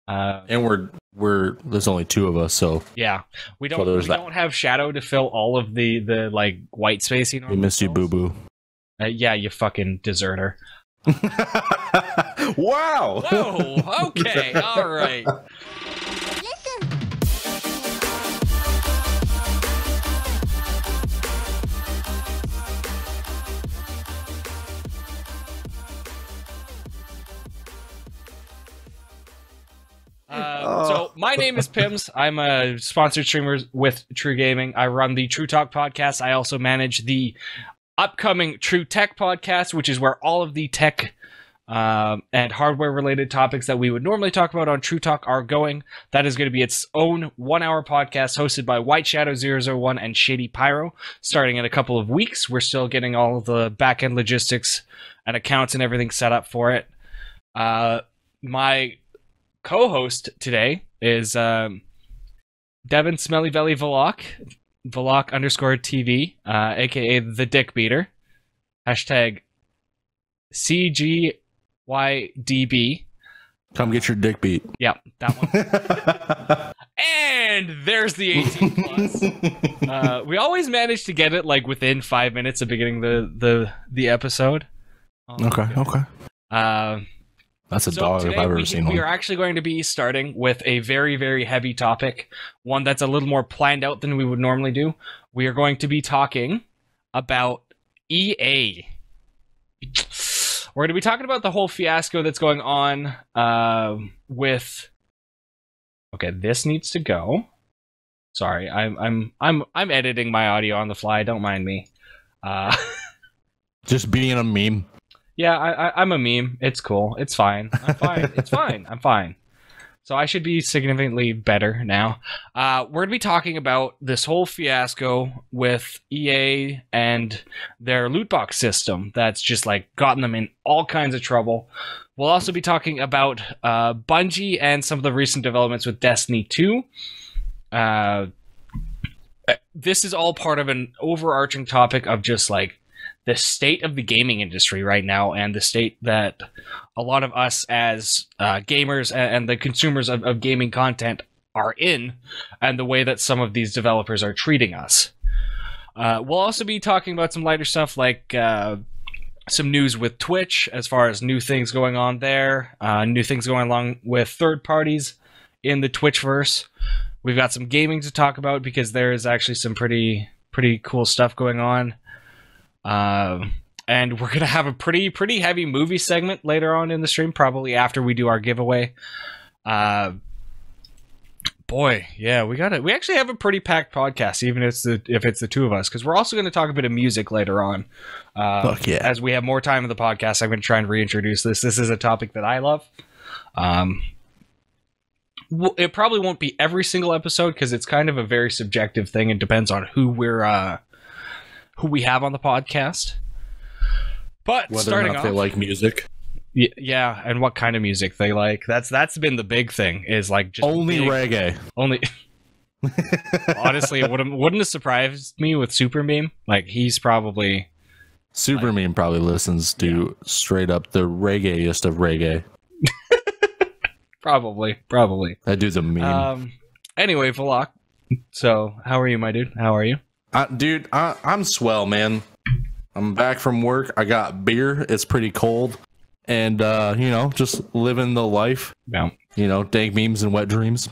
And we're there's only two of us, so yeah, we don't have Shadow to fill all of the like white space. You know, we missed you, boo boo. Yeah, you fucking deserter. Wow. Whoa. Okay. All right. So my name is Pims. I'm a sponsored streamer with TRUgaming. I run the TRUtalk podcast. I also manage the upcoming TRUtech podcast, which is where all of the tech and hardware related topics that we would normally talk about on TRUtalk are going. That is going to be its own 1 hour podcast hosted by Whiteshadow001 and Shady Pyro starting in a couple of weeks. We're still getting all of the back end logistics and accounts and everything set up for it. My co-host today is Devin Smelly Belly Velokk, Velokk_TV, aka the Dick Beater, hashtag CGYDB. Come get your dick beat. Yeah, that one. And there's the 18 plus. We always manage to get it like within 5 minutes of beginning the episode. Okay. That's a dog if I've ever seen one. We are actually going to be starting with a very, very heavy topic, one that's a little more planned out than we would normally do. We are going to be talking about EA. We're going to be talking about the whole fiasco that's going on with. Okay, this needs to go. Sorry, I'm editing my audio on the fly. Don't mind me. Just being a meme. Yeah, I'm a meme. It's cool. It's fine. I'm fine. It's fine. I'm fine. So I should be significantly better now. We're going to be talking about this whole fiasco with EA and their loot box system that's just like gotten them in all kinds of trouble. We'll also be talking about Bungie and some of the recent developments with Destiny 2. This is all part of an overarching topic of just like the state of the gaming industry right now and the state that a lot of us as gamers and the consumers of gaming content are in, and the way that some of these developers are treating us. We'll also be talking about some lighter stuff like some news with Twitch as far as new things going on there, new things going along with third parties in the Twitchverse. We've got some gaming to talk about because there is actually some pretty cool stuff going on. And we're gonna have a pretty heavy movie segment later on in the stream, probably after we do our giveaway. Boy, yeah, we actually have a pretty packed podcast, even if it's the two of us, because we're also going to talk a bit of music later on. Fuck yeah. As we have more time in the podcast, I'm going to try and reintroduce this. This is a topic that I love. It probably won't be every single episode because it's kind of a very subjective thing and depends on who we have on the podcast. But whether starting or not off, they like music. Yeah, and what kind of music they like. That's been the big thing, is like just only reggae. Only honestly, it wouldn't have surprised me with Super Meme. Like he's probably Super Meme probably listens to straight up the reggaeest of reggae. Probably. That dude's a meme. Anyway, Velokk. So, how are you, my dude? How are you? Dude, I'm swell, man. I'm back from work. I got beer. It's pretty cold. And, just living the life. Yeah. Dank memes and wet dreams.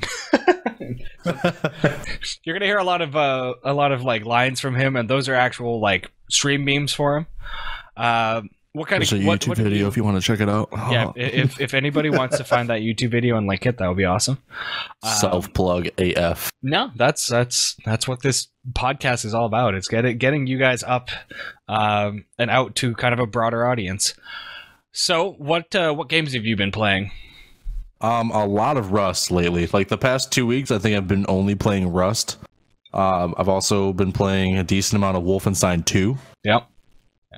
You're going to hear a lot of like lines from him, and those are actual like stream memes for him. What kind There's of a YouTube video if you want to check it out. Yeah, if anybody wants to find that YouTube video and link it, that would be awesome. Self-plug AF. No, that's what this podcast is all about. It's getting you guys up and out to kind of a broader audience. So, what games have you been playing? A lot of Rust lately. Like the past 2 weeks, I think I've been only playing Rust. I've also been playing a decent amount of Wolfenstein 2. Yep.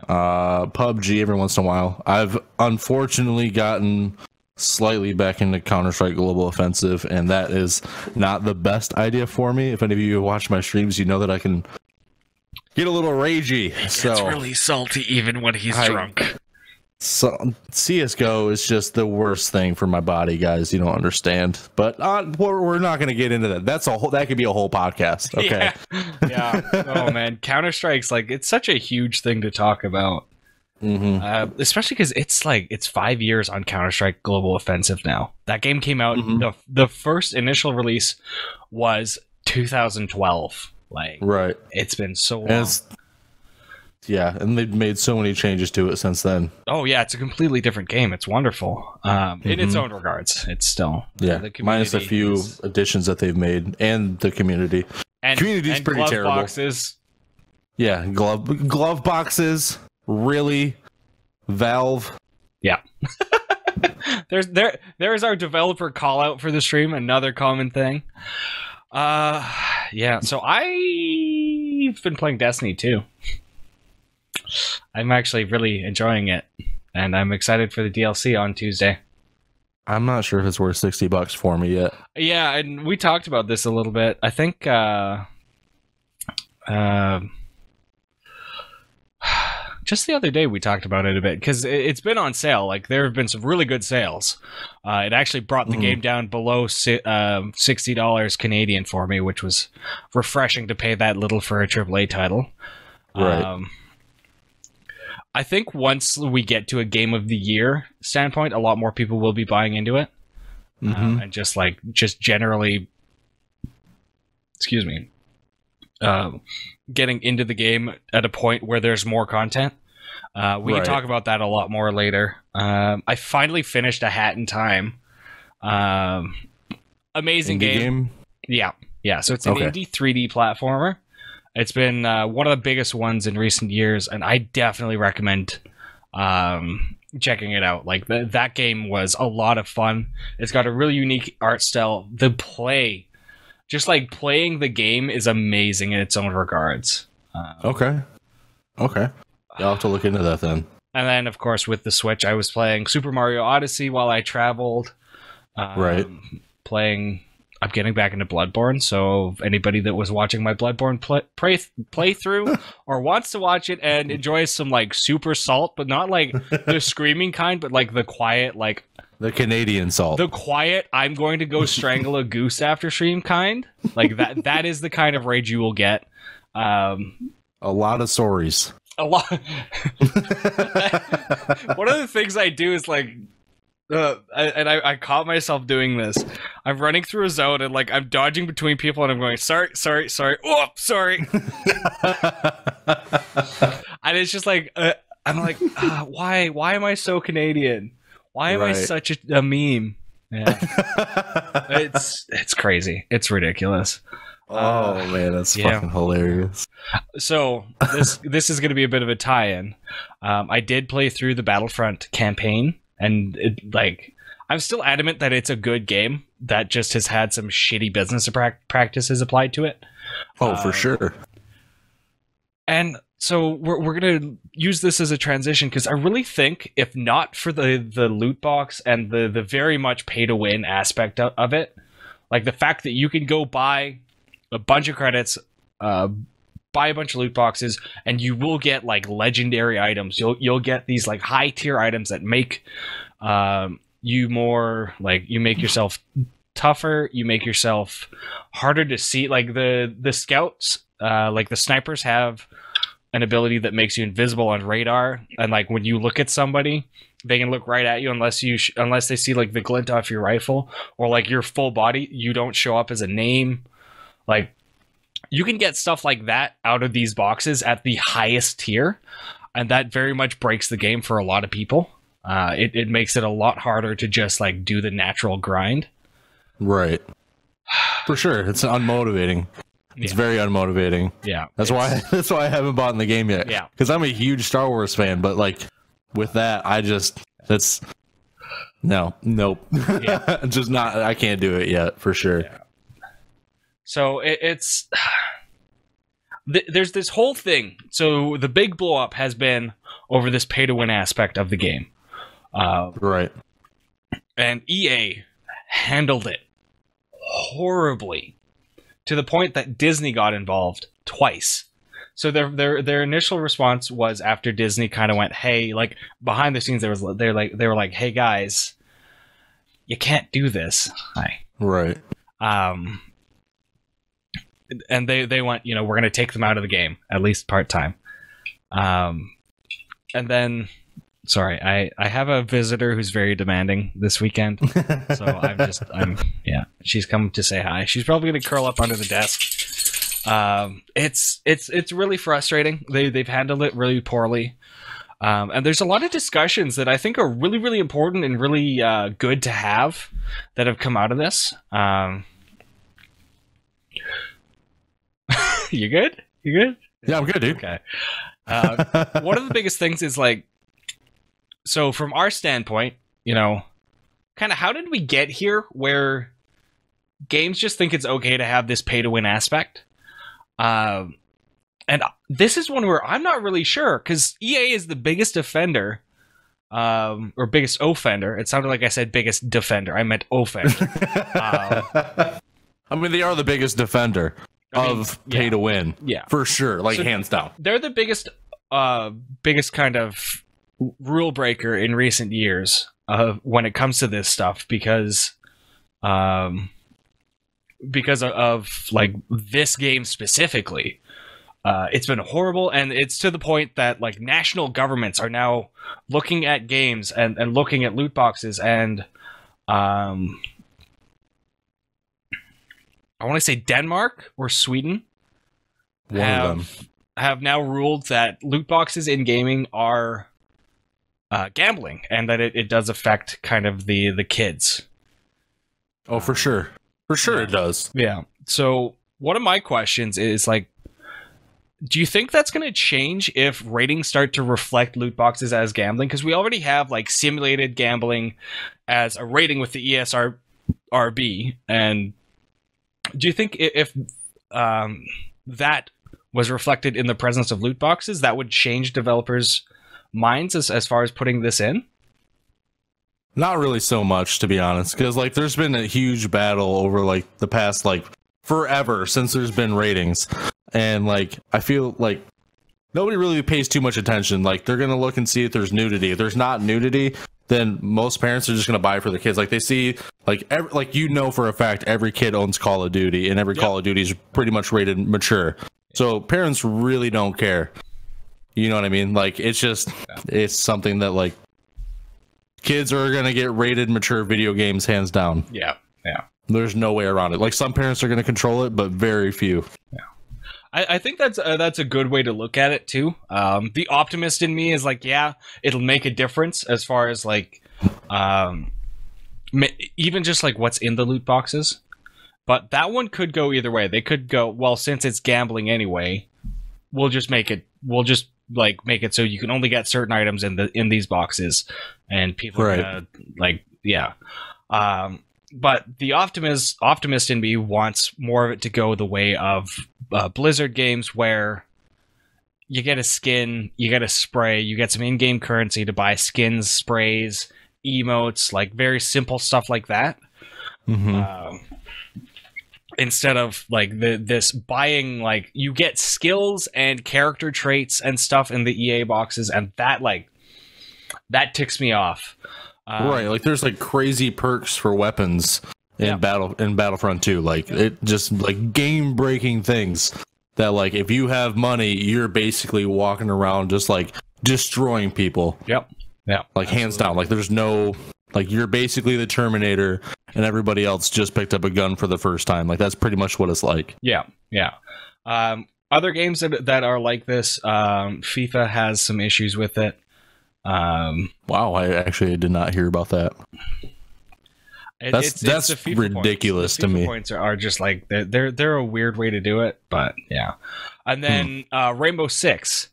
PUBG every once in a while. I've unfortunately gotten slightly back into Counter-Strike Global Offensive, and that is not the best idea for me. If any of you watch my streams, you know that I can get a little ragey. It's really salty even when he's drunk. So CS:GO is just the worst thing for my body, guys. You don't understand. But we're not going to get into that. That could be a whole podcast. Okay. Yeah. Oh man, Counter-Strike's like, it's such a huge thing to talk about. Especially because it's 5 years on Counter-Strike Global Offensive now. That game came out. The first initial release was 2012. Like, right. It's been so long. Yeah, and they've made so many changes to it since then. Oh yeah, it's a completely different game. It's wonderful. In its own regards, it's still minus a few additions that they've made, and the community. And community's pretty glove terrible. Boxes. Yeah, glove boxes. Really, Valve. Yeah. There's our developer call out for the stream. Another common thing. Yeah. So I've been playing Destiny too. I'm actually really enjoying it, and I'm excited for the DLC on Tuesday. I'm not sure if it's worth $60 for me yet. Yeah, and we talked about this a little bit. I think just the other day we talked about it a bit, because it's been on sale. Like, there have been some really good sales. It actually brought the game down below $60 Canadian for me, which was refreshing to pay that little for a AAA title. Right. I think once we get to a game of the year standpoint, a lot more people will be buying into it. And just generally, excuse me, getting into the game at a point where there's more content. We can talk about that a lot more later. I finally finished A Hat in Time. Amazing game. Yeah. So it's an indie 3D platformer. It's been one of the biggest ones in recent years, and I definitely recommend checking it out. Like, that game was a lot of fun. It's got a really unique art style. The play, just like playing the game, is amazing in its own regards. Okay. Yeah, I'll have to look into that then. And then, of course, with the Switch, I was playing Super Mario Odyssey while I traveled. I'm getting back into Bloodborne, so anybody that was watching my Bloodborne playthrough or wants to watch it and enjoys some, like, super salt, but not like the screaming kind, but like the quiet, like the Canadian salt, the quiet, I'm going to go strangle a goose after stream kind, like that is the kind of rage you will get. A lot of stories. A lot. One of the things I do is like, I caught myself doing this. I'm running through a zone and like I'm dodging between people and I'm going, sorry. Oh, sorry. And it's just like, I'm like, why am I so Canadian? Why am I such a meme? Yeah. It's crazy. It's ridiculous. Oh man, that's fucking hilarious. So this is going to be a bit of a tie-in. I did play through the Battlefront campaign, and I'm still adamant that it's a good game that just has had some shitty business practices applied to it. Oh, for sure. And so we're going to use this as a transition, because I really think if not for the loot box and the very much pay to win aspect of it, like the fact that you can go buy a bunch of credits, buy a bunch of loot boxes, and you will get like legendary items. You'll get these like high tier items that make you more, like, you make yourself tougher, you make yourself harder to see. Like the scouts, like the snipers have an ability that makes you invisible on radar, and like when you look at somebody, they can look right at you unless they see like the glint off your rifle, or like your full body, you don't show up as a name. Like, you can get stuff like that out of these boxes at the highest tier, and that very much breaks the game for a lot of people. It makes it a lot harder to just like do the natural grind. Right. For sure. It's unmotivating. It's very unmotivating. Yeah. That's why I haven't bought in the game yet. Yeah. Because I'm a huge Star Wars fan, but like with that, nope. Yeah. Just not, I can't do it yet, for sure. Yeah. So there's this whole thing. So the big blow up has been over this pay to win aspect of the game. Right. And EA handled it horribly, to the point that Disney got involved twice. So their initial response was after Disney kind of went, hey, like behind the scenes, they were like, hey guys, you can't do this. Right. And they went, we're going to take them out of the game, at least part-time. And then, sorry, I have a visitor who's very demanding this weekend. So she's come to say hi. She's probably going to curl up under the desk. It's really frustrating. They've handled it really poorly. And there's a lot of discussions that I think are really, really important and really good to have that have come out of this. You good? You good? Yeah, I'm good, dude. Okay. One of the biggest things is like, so from our standpoint, kind of how did we get here where games just think it's okay to have this pay to win aspect? And this is one where I'm not really sure, because EA is the biggest offender, or biggest offender. It sounded like I said biggest defender. I meant offender. I mean, they are the biggest defender of pay to win. Yeah. For sure. Like, so hands down. They're the biggest kind of rule breaker in recent years when it comes to this stuff, because of like this game specifically. It's been horrible, and it's to the point that like national governments are now looking at games and looking at loot boxes, and I want to say Denmark or Sweden have now ruled that loot boxes in gaming are gambling, and that it does affect kind of the kids. Oh, for sure. For sure it does. Yeah. So one of my questions is like, do you think that's going to change if ratings start to reflect loot boxes as gambling? Because we already have like simulated gambling as a rating with the ESRB. And do you think if that was reflected in the presence of loot boxes, that would change developers' minds as far as putting this in? Not really so much, to be honest, because like there's been a huge battle over like the past like forever since there's been ratings. And like I feel like nobody really pays too much attention. Like they're gonna look and see if there's nudity. If there's not nudity, then most parents are just gonna buy for their kids. Like they see like for a fact every kid owns Call of Duty, and every Call of Duty is pretty much rated mature. So parents really don't care. You know what I mean? Like it's just it's something that like kids are gonna get rated mature video games hands down. Yeah. There's no way around it. Like some parents are gonna control it, but very few. Yeah. I think that's a good way to look at it too. The optimist in me is like, yeah, it'll make a difference as far as like, even just like what's in the loot boxes. But that one could go either way. They could go, well, since it's gambling anyway, we'll just make it so you can only get certain items in these boxes, and people are gonna like, yeah. But the optimist in me wants more of it to go the way of Blizzard games, where you get a skin, you get a spray, you get some in-game currency to buy skins, sprays, emotes, like very simple stuff like that. Mm-hmm. Instead of like this buying, like you get skills and character traits and stuff in the EA boxes, and that ticks me off. Right, like there's like crazy perks for weapons in Battlefront 2. Like it just like game breaking things that like if you have money, you're basically walking around just like destroying people. Yep. Yeah. Like hands down. Like there's no like you're basically the Terminator and everybody else just picked up a gun for the first time. Like that's pretty much what it's like. Yeah. Other games that are like this, FIFA has some issues with it. Wow, I actually did not hear about that. That's ridiculous to me. Points are just like they're a weird way to do it, but yeah. And then Rainbow Six,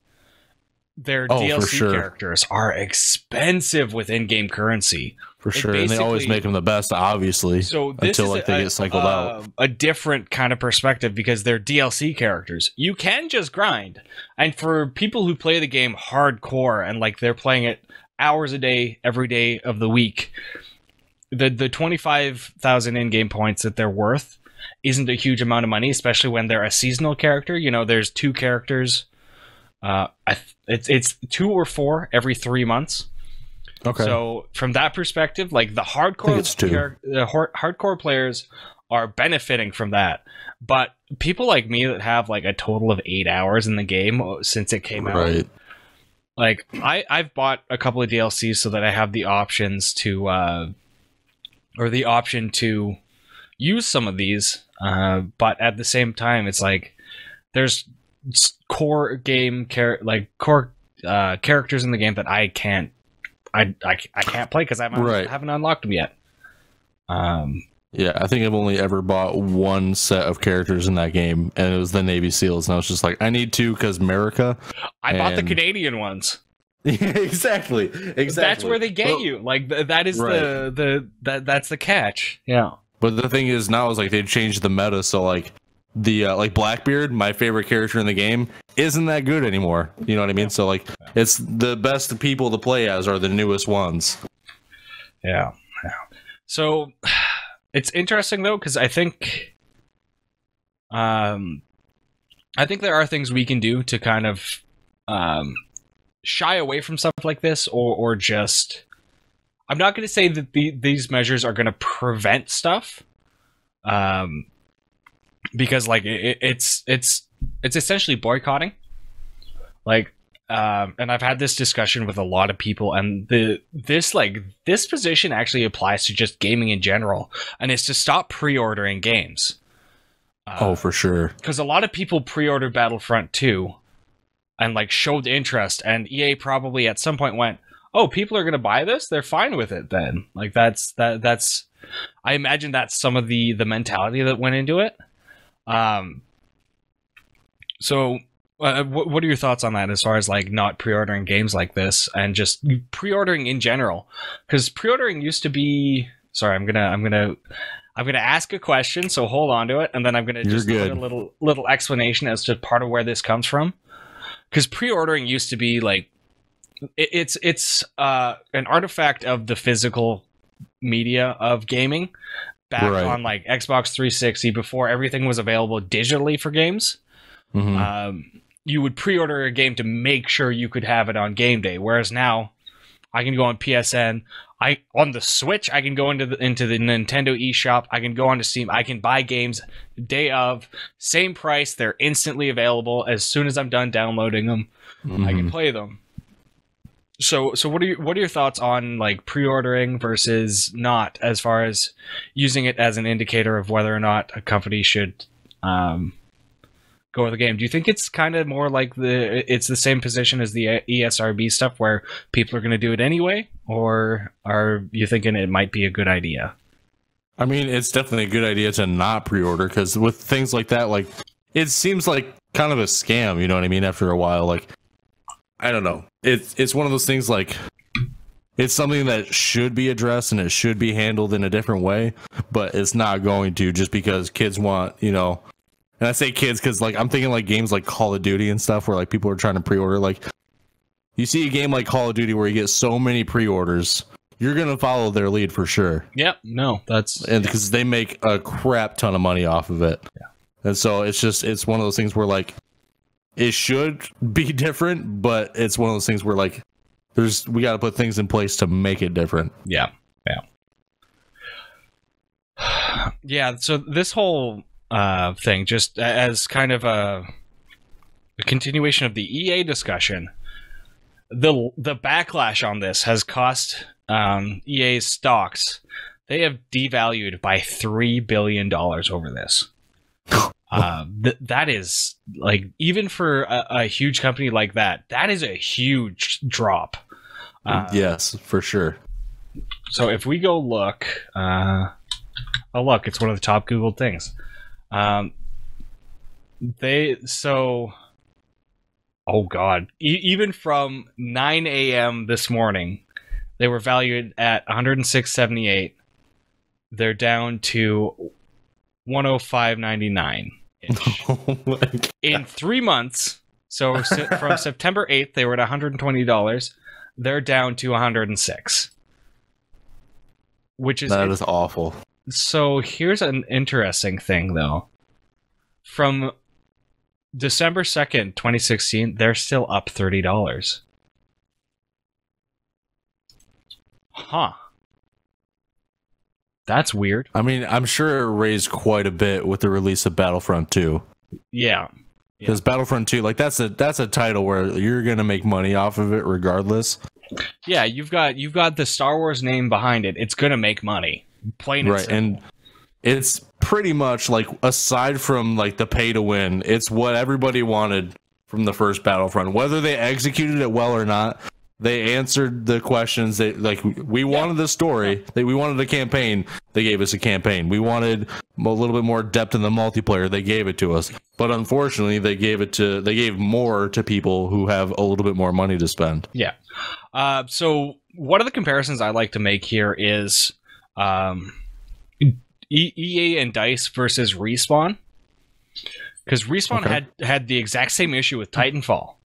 their DLC characters are expensive with in-game currency. For sure, and they always make them the best, obviously. So until like they get cycled out. A different kind of perspective, because they're DLC characters. You can just grind, and for people who play the game hardcore and like they're playing it hours a day, every day of the week, the 25,000 in-game points that they're worth isn't a huge amount of money, especially when they're a seasonal character. You know, there's 2 characters It's 2 or 4 every 3 months. Okay. So from that perspective, like the hardcore players are benefiting from that, but people like me that have like a total of 8 hours in the game since it came out, like I've bought a couple of DLCs so that I have the options to or the option to use some of these, but at the same time it's like there's core characters in the game that I can't play because I haven't unlocked them yet. Yeah, I think I've only ever bought one set of characters in that game, and it was the Navy SEALs, and I was just like, I need 2 because America. I bought the Canadian ones. Yeah, exactly. That's where they get you. Like that is that's the catch. Yeah. But the thing is now is like they've changed the meta, so like the like Blackbeard, my favorite character in the game, isn't that good anymore. You know what I mean? So like it's the best people to play as are the newest ones. Yeah. So it's interesting though, because I think there are things we can do to kind of shy away from stuff like this, or just, I'm not going to say that these measures are going to prevent stuff, because like it's essentially boycotting. Like, and I've had this discussion with a lot of people, and this position actually applies to just gaming in general, and it's to stop pre-ordering games. Oh, for sure. Because a lot of people pre-ordered Battlefront 2 and like showed interest, and EA probably at some point went, "Oh, people are going to buy this? They're fine with it then." Like that's I imagine that's some of the mentality that went into it. So what are your thoughts on that as far as like not pre-ordering games like this and just pre-ordering in general? Because pre-ordering used to be, sorry, I'm gonna ask a question, so hold on to it, and then I'm gonna just put a little explanation as to part of where this comes from. Because pre-ordering used to be like it's an artifact of the physical media of gaming back on like Xbox 360 before everything was available digitally for games. You would pre-order a game to make sure you could have it on game day, whereas now I can go on PSN, on the Switch I can go into the Nintendo eShop, I can go onto Steam, I can buy games day of, same price, they're instantly available as soon as I'm done downloading them. I can play them. So what are your thoughts on like pre-ordering versus not, as far as using it as an indicator of whether or not a company should go with the game? Do you think it's kind of more like it's the same position as the ESRB stuff where people are going to do it anyway, or are you thinking it might be a good idea? I mean, it's definitely a good idea to not pre-order, because with things like that, like it seems like kind of a scam, you know what I mean? After a while, like, I don't know. It's one of those things, like, it's something that should be addressed and it should be handled in a different way, but it's not going to, just because kids want, you know. And I say kids because, like, I'm thinking like games like Call of Duty and stuff where like people are trying to pre-order. Like, you see a game like Call of Duty where you get so many pre-orders, you're gonna follow their lead for sure. Yep. No, because they make a crap ton of money off of it. Yeah. And so it's one of those things where like it should be different, but it's one of those things where like we got to put things in place to make it different. Yeah. Yeah. So this whole thing, just as kind of a continuation of the EA discussion, the backlash on this has cost EA's stocks. They have devalued by $3 billion over this. That is, like, even for a huge company like that is a huge drop. Yes, for sure. So if we go look, look, it's one of the top Googled things. Oh god, even from 9 a.m. this morning, they were valued at 106.78. They're down to 105.99 in 3 months. So from September 8th, they were at $120. They're down to 106, which is awful. So here's an interesting thing, though. From December 2nd, 2016, they're still up $30. Huh. That's weird. I mean, I'm sure it raised quite a bit with the release of Battlefront 2. Yeah. Because Battlefront 2, like that's a title where you're gonna make money off of it regardless. Yeah, you've got the Star Wars name behind it. It's gonna make money. Plain and right, simple. and it's pretty much like, aside from like the pay to win, it's what everybody wanted from the first Battlefront. Whether they executed it well or not, they answered the questions. They like, we wanted the story, we wanted a campaign. They gave us a campaign. We wanted a little bit more depth in the multiplayer. They gave it to us. But unfortunately, they gave more to people who have a little bit more money to spend. Yeah. So one of the comparisons I like to make here is EA and DICE versus Respawn, because Respawn had the exact same issue with Titanfall.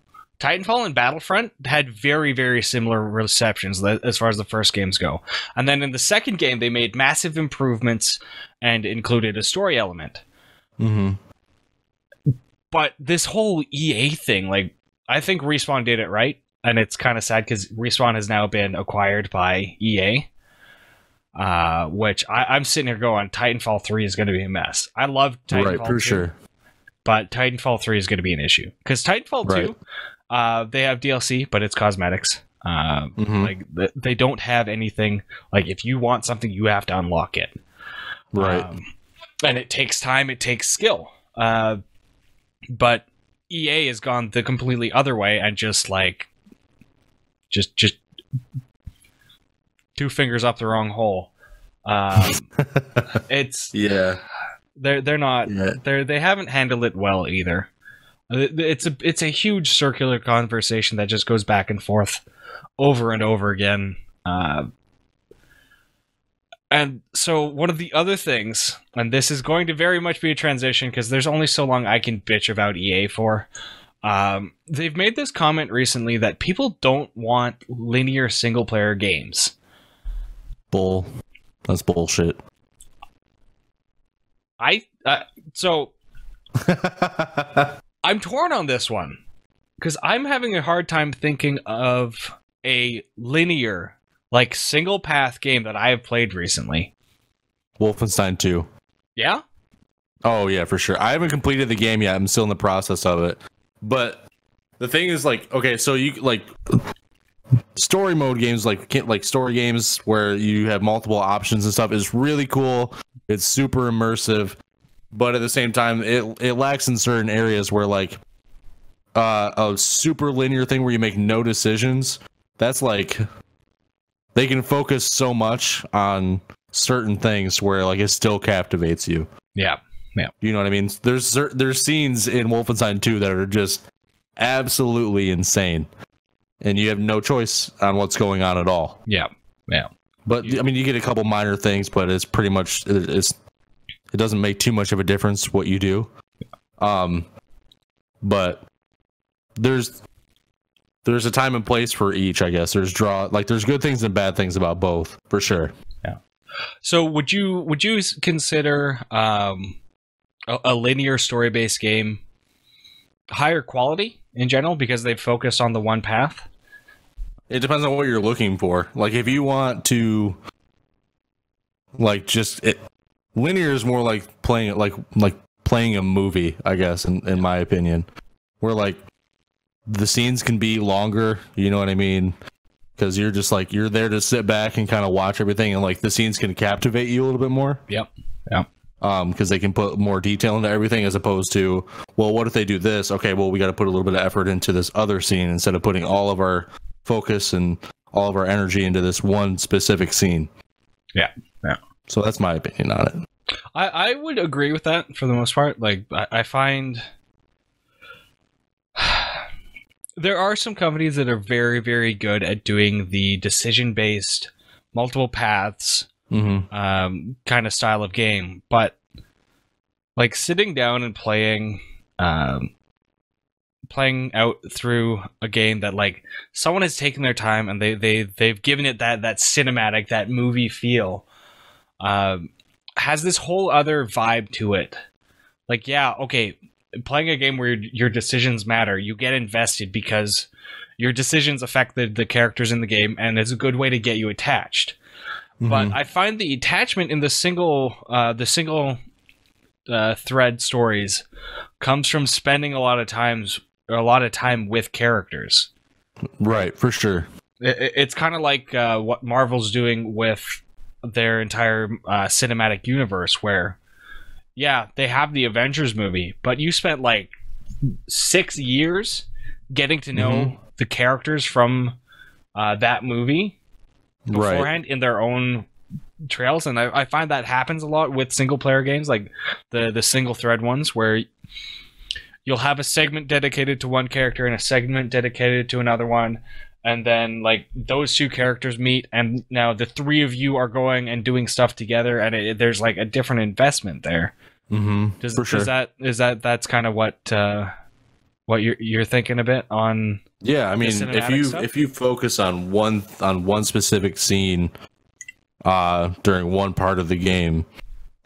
Titanfall and Battlefront had very, very similar receptions as far as the first games go. And then in the second game, they made massive improvements and included a story element. Mm-hmm. But this whole EA thing, like, I think Respawn did it right. And it's kind of sad because Respawn has now been acquired by EA. Which I'm sitting here going, Titanfall 3 is going to be a mess. I love Titanfall 2. Right, for sure. But Titanfall 3 is going to be an issue. Because Titanfall 2... they have DLC, but it's cosmetics. Like they don't have anything. Like, if you want something, you have to unlock it. Right. And it takes time. It takes skill. But EA has gone the completely other way and just two fingers up the wrong hole. It's They're not. They haven't handled it well either. It's a huge circular conversation that just goes back and forth over and over again. And so one of the other things, and this is going to very much be a transition because there's only so long I can bitch about EA for. They've made this comment recently that people don't want linear single player games. That's bullshit. So I'm torn on this one because I'm having a hard time thinking of a linear, like, single path game that I have played recently. Wolfenstein 2. Yeah? Oh yeah, for sure. I haven't completed the game yet. I'm still in the process of it. But the thing is, like, okay, so you like story mode games, like story games where you have multiple options and stuff, is really cool. It's super immersive, but at the same time, it lacks in certain areas where, like, a super linear thing where you make no decisions. That's like, they can focus so much on certain things where, like, it still captivates you. Yeah. You know what I mean? There's scenes in Wolfenstein 2 that are just absolutely insane, and you have no choice on what's going on at all. Yeah. But I mean, you get a couple minor things, but it's pretty much it doesn't make too much of a difference what you do. But there's a time and place for each, I guess. There's good things and bad things about both, for sure. Yeah. So would you consider a linear story-based game higher quality in general because they've focused on the one path? It depends on what you're looking for. Like, if you want to, like, linear is more like playing playing a movie, I guess, in my opinion, where, like, the scenes can be longer. You know what I mean? Because you're just like, you're there to sit back and kind of watch everything, and, like, the scenes can captivate you a little bit more. Yep. Because they can put more detail into everything, as opposed to, well, what if they do this? Okay, well, we got to put a little bit of effort into this other scene instead of putting all of our focus and all of our energy into this one specific scene. Yeah. So that's my opinion on it. I would agree with that for the most part. Like, I find there are some companies that are very, very good at doing the decision-based, multiple paths kind of style of game, but, like, sitting down and playing out through a game that, like, someone has taken their time and they've given it that cinematic, that movie feel, has this whole other vibe to it. Like, yeah, okay, playing a game where your decisions matter, you get invested because your decisions affect the characters in the game, and it's a good way to get you attached. But I find the attachment in the single thread stories comes from spending a lot of time with characters. Right, for sure. It's kind of like what Marvel's doing with their entire cinematic universe, where they have the Avengers movie, but you spent like 6 years getting to know the characters from that movie beforehand in their own trails, and I find that happens a lot with single player games, like the single thread ones, where you'll have a segment dedicated to one character and a segment dedicated to another one, and then like those two characters meet, and now the three of you are going and doing stuff together, and there's like a different investment there. For sure. That's kind of what you're thinking a bit on? Yeah, I mean, if you focus on one specific scene during one part of the game,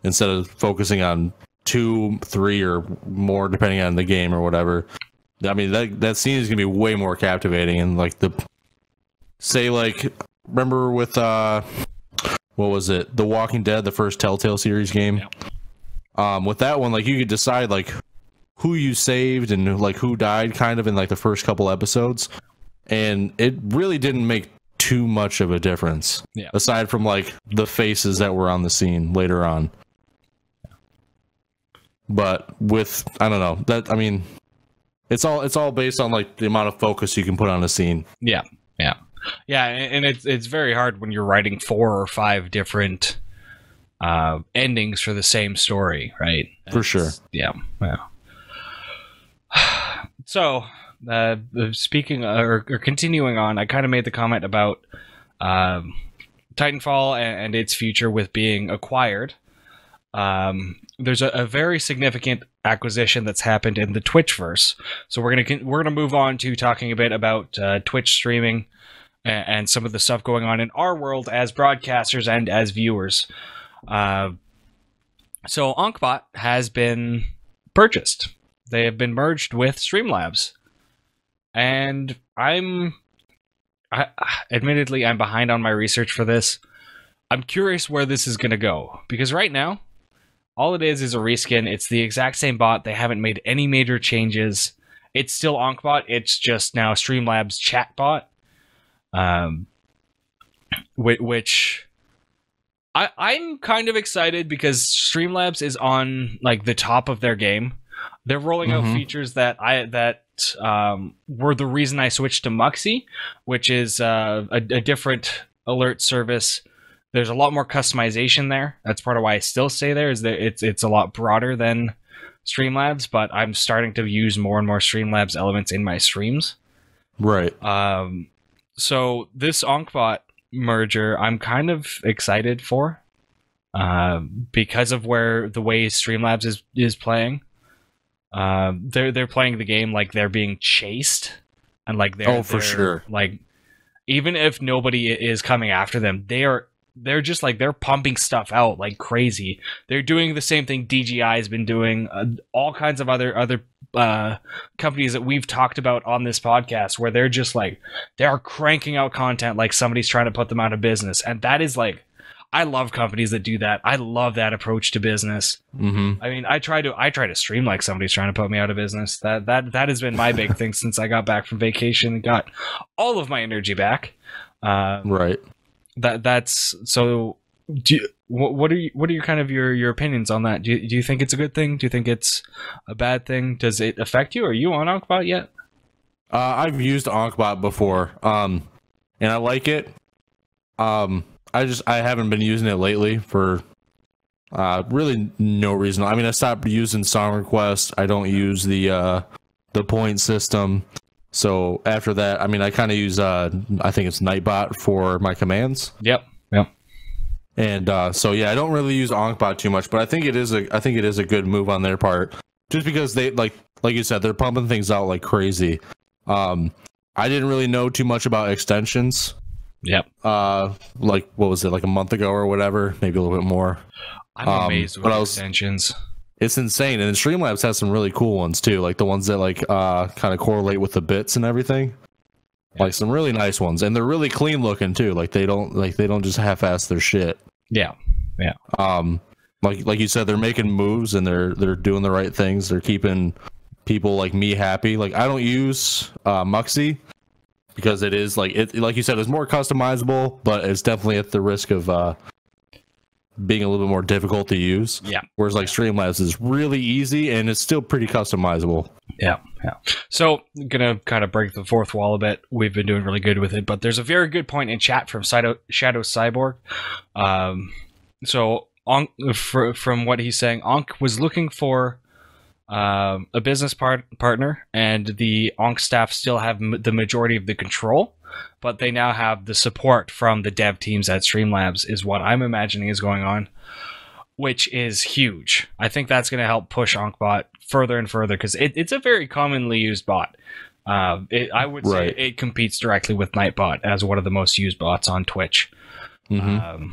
instead of focusing on 2, 3, or more depending on the game or whatever, I mean that scene is gonna be way more captivating. And like remember with what was it, The Walking Dead, the first Telltale series game? With that one, like you could decide like who you saved and like who died kind of in like the first couple episodes, and it really didn't make too much of a difference aside from like the faces that were on the scene later on. But with, I don't know, that, I mean, it's all based on like the amount of focus you can put on a scene. Yeah, and it's very hard when you're writing 4 or 5 different endings for the same story, right? For sure. Yeah. So, speaking or continuing on, I kind of made the comment about Titanfall and its future with being acquired. There's a very significant acquisition that's happened in the Twitchverse. So we're gonna move on to talking a bit about Twitch streaming and some of the stuff going on in our world as broadcasters and as viewers. So Ankhbot has been purchased. They have been merged with Streamlabs, and admittedly I'm behind on my research for this. I'm curious where this is going to go, because right now all it is a reskin. It's the exact same bot. They haven't made any major changes. It's still Ankhbot. It's just now Streamlabs chatbot, which I'm kind of excited because Streamlabs is on like the top of their game. They're rolling out features that were the reason I switched to Muxy, which is a different alert service. There's a lot more customization there. That's part of why I still stay there, is that it's a lot broader than Streamlabs, but I'm starting to use more and more Streamlabs elements in my streams. Right. So this Ankhbot merger, I'm kind of excited for, because of the way Streamlabs is playing. They're playing the game like they're being chased, and like they're sure. Like, even if nobody is coming after them, they're just like, they're pumping stuff out like crazy. They're doing the same thing DGI has been doing, all kinds of other companies that we've talked about on this podcast, where they're just like, they're cranking out content like somebody's trying to put them out of business. And that is like, I love companies that do that. I love that approach to business. I mean, I try to stream like somebody's trying to put me out of business. That has been my big thing since I got back from vacation and got all of my energy back. Right. That's so. What are your kind of your opinions on that? Do you think it's a good thing? Do you think it's a bad thing? Does it affect you? Are you on Ankhbot yet? I've used Ankhbot before, and I like it. I haven't been using it lately for really no reason. I mean, I stopped using song requests. I don't use the point system. So after that, I mean, I kind of use I think it's Nightbot for my commands. Yep. And so yeah, I don't really use Ankhbot too much, but I think it is a good move on their part, just because they like you said, they're pumping things out like crazy. I didn't really know too much about extensions. Yep. Like, what was it, like a month ago or whatever, maybe a little bit more. I'm amazed with extensions. It's insane. And then Streamlabs has some really cool ones too, like the ones that like kind of correlate with the bits and everything. Like some really nice ones, and they're really clean looking too. Like they don't just half-ass their shit. Yeah. Like you said, they're making moves and they're doing the right things. They're keeping people like me happy. Like I don't use Muxy because it is like you said, it's more customizable, but it's definitely at the risk of being a little bit more difficult to use. Yeah. Whereas like Streamlabs is really easy and it's still pretty customizable. Yeah. So I'm gonna kind of break the fourth wall a bit. We've been doing really good with it, but there's a very good point in chat from Shadow Cyborg. So from what he's saying, Ankh was looking for a business partner, and the Ankh staff still have the majority of the control, but they now have the support from the dev teams at Streamlabs, is what I'm imagining is going on, which is huge. I think that's going to help push Ankhbot further and further, because it's a very commonly used bot. I would say it competes directly with Nightbot as one of the most used bots on Twitch. Mm-hmm.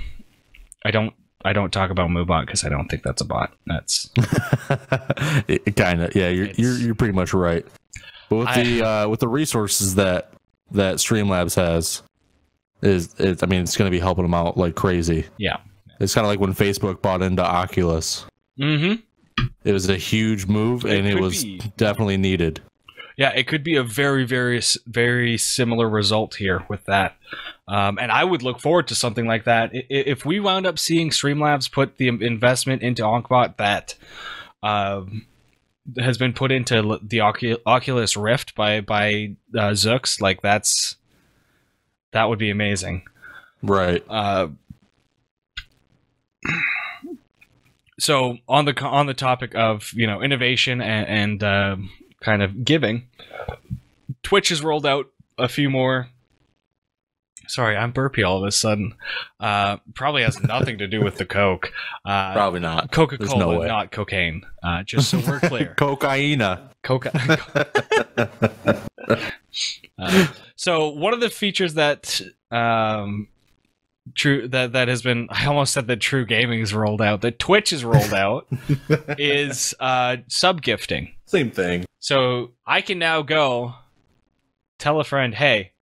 I don't talk about Moobot because I don't think that's a bot. That's kind of, yeah. You're pretty much right. But with the resources that Streamlabs has, I mean, it's going to be helping them out like crazy. Yeah, it's kind of like when Facebook bought into Oculus. Mm-hmm. It was a huge move, and it was definitely needed. Yeah, it could be a very, very, very similar result here with that. And I would look forward to something like that. If we wound up seeing Streamlabs put the investment into Ankhbot that has been put into the Oculus Rift by Zooks, like that would be amazing. Right. So on the topic of innovation and kind of giving, Twitch has rolled out a few more. Sorry, I'm burpy all of a sudden. Probably has nothing to do with the Coke. Probably not. Coca-Cola, not cocaine. Just so we're clear. Cocaina. So one of the features that that has been, I almost said that TRUgaming's rolled out, that Twitch has rolled out, is sub gifting. Same thing. So I can now go tell a friend, hey,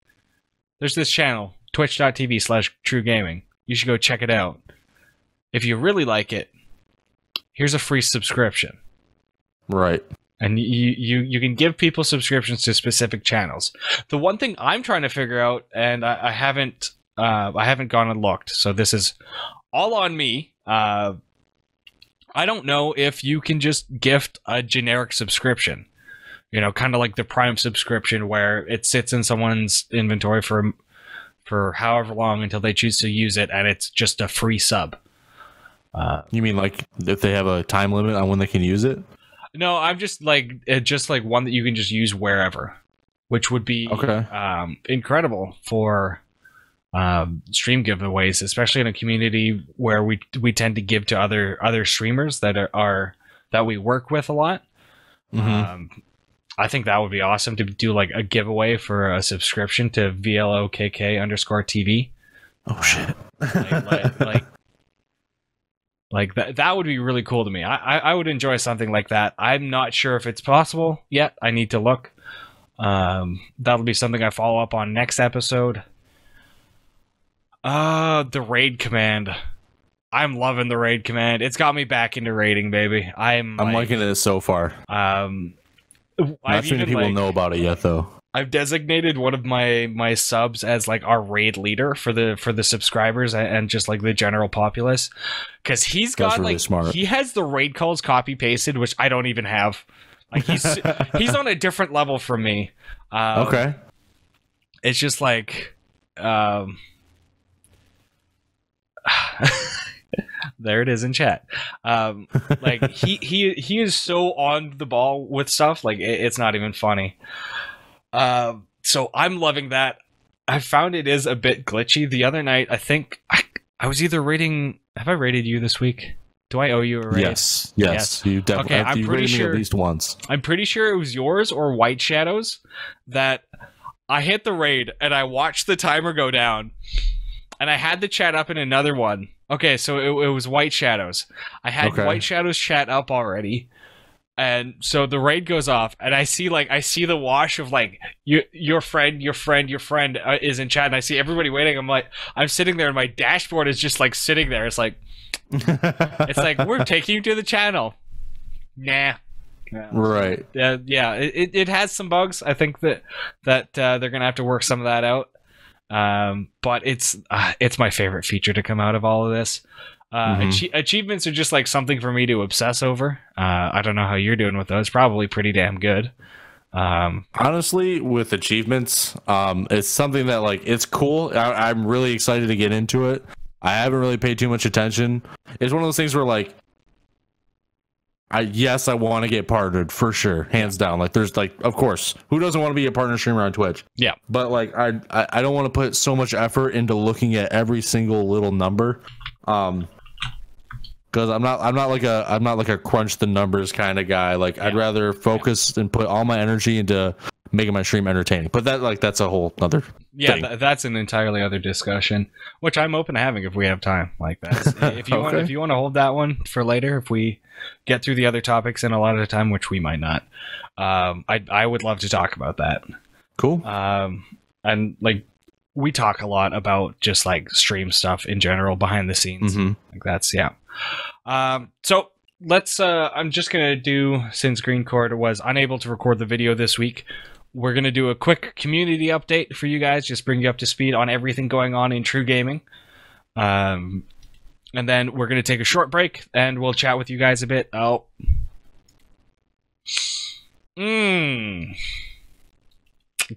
there's this channel, twitch.tv/TRUgaming. You should go check it out. If you really like it, here's a free subscription. Right. And you can give people subscriptions to specific channels. The one thing I'm trying to figure out, and I haven't gone and looked, so this is all on me. I don't know if you can just gift a generic subscription. Kind of like the Prime subscription where it sits in someone's inventory for however long until they choose to use it, and it's just a free sub. You mean like if they have a time limit on when they can use it? No, I'm just like one that you can just use wherever, which would be incredible for stream giveaways, especially in a community where we tend to give to other streamers that we work with a lot. Mm-hmm. I think that would be awesome to do like a giveaway for a subscription to VLOKK_TV. Oh shit! Like that would be really cool to me. I would enjoy something like that. I'm not sure if it's possible yet. I need to look. That'll be something I follow up on next episode. The raid command. I'm loving the raid command. It's got me back into raiding, baby. I'm liking it so far. Not too many people know about it yet, though. I've designated one of my subs as like our raid leader for the subscribers and just like the general populace, because he's got really smart. He has the raid calls copy pasted, which I don't even have. Like he's on a different level from me. Okay. It's just like there it is in chat. Like he is so on the ball with stuff, like it's not even funny. So I'm loving that. I found it is a bit glitchy. The other night, I think I was either raiding. Have I raided you this week? Do I owe you a raid? Yes. You definitely. Okay, I'm pretty sure. Me at least once. I'm pretty sure it was yours or Whiteshadow's that I hit the raid and I watched the timer go down, and I had the chat up in another one. Okay, so it was Whiteshadows. I had Whiteshadow's chat up already, and so the raid goes off, and I see the wash of like your friend is in chat, and I see everybody waiting. I'm sitting there, and my dashboard is just like sitting there. It's like we're taking you to the channel. Nah. Right. Yeah. It has some bugs. I think that they're gonna have to work some of that out. But it's my favorite feature to come out of all of this. Achievements are just like something for me to obsess over. I don't know how you're doing with those. Probably pretty damn good. Honestly, with achievements, it's something that like it's cool. I'm really excited to get into it. I haven't really paid too much attention. It's one of those things where like I want to get partnered for sure, hands down. Like there's like, of course, who doesn't want to be a partner streamer on Twitch? Yeah. But like I don't want to put so much effort into looking at every single little number. Because I'm not like a crunch the numbers kind of guy. Like I'd rather focus and put all my energy into making my stream entertaining. But that's a whole other thing. That's an entirely other discussion, which I'm open to having if we have time like that. If you if you want to hold that one for later, if we get through the other topics in a lot of the time, which we might not, I would love to talk about that. Cool. And like we talk a lot about just like stream stuff in general behind the scenes. Like that's so let's I'm just gonna do, since Greencord was unable to record the video this week, we're gonna do a quick community update for you guys, just bring you up to speed on everything going on in TRUgaming. And then we're gonna take a short break and we'll chat with you guys a bit.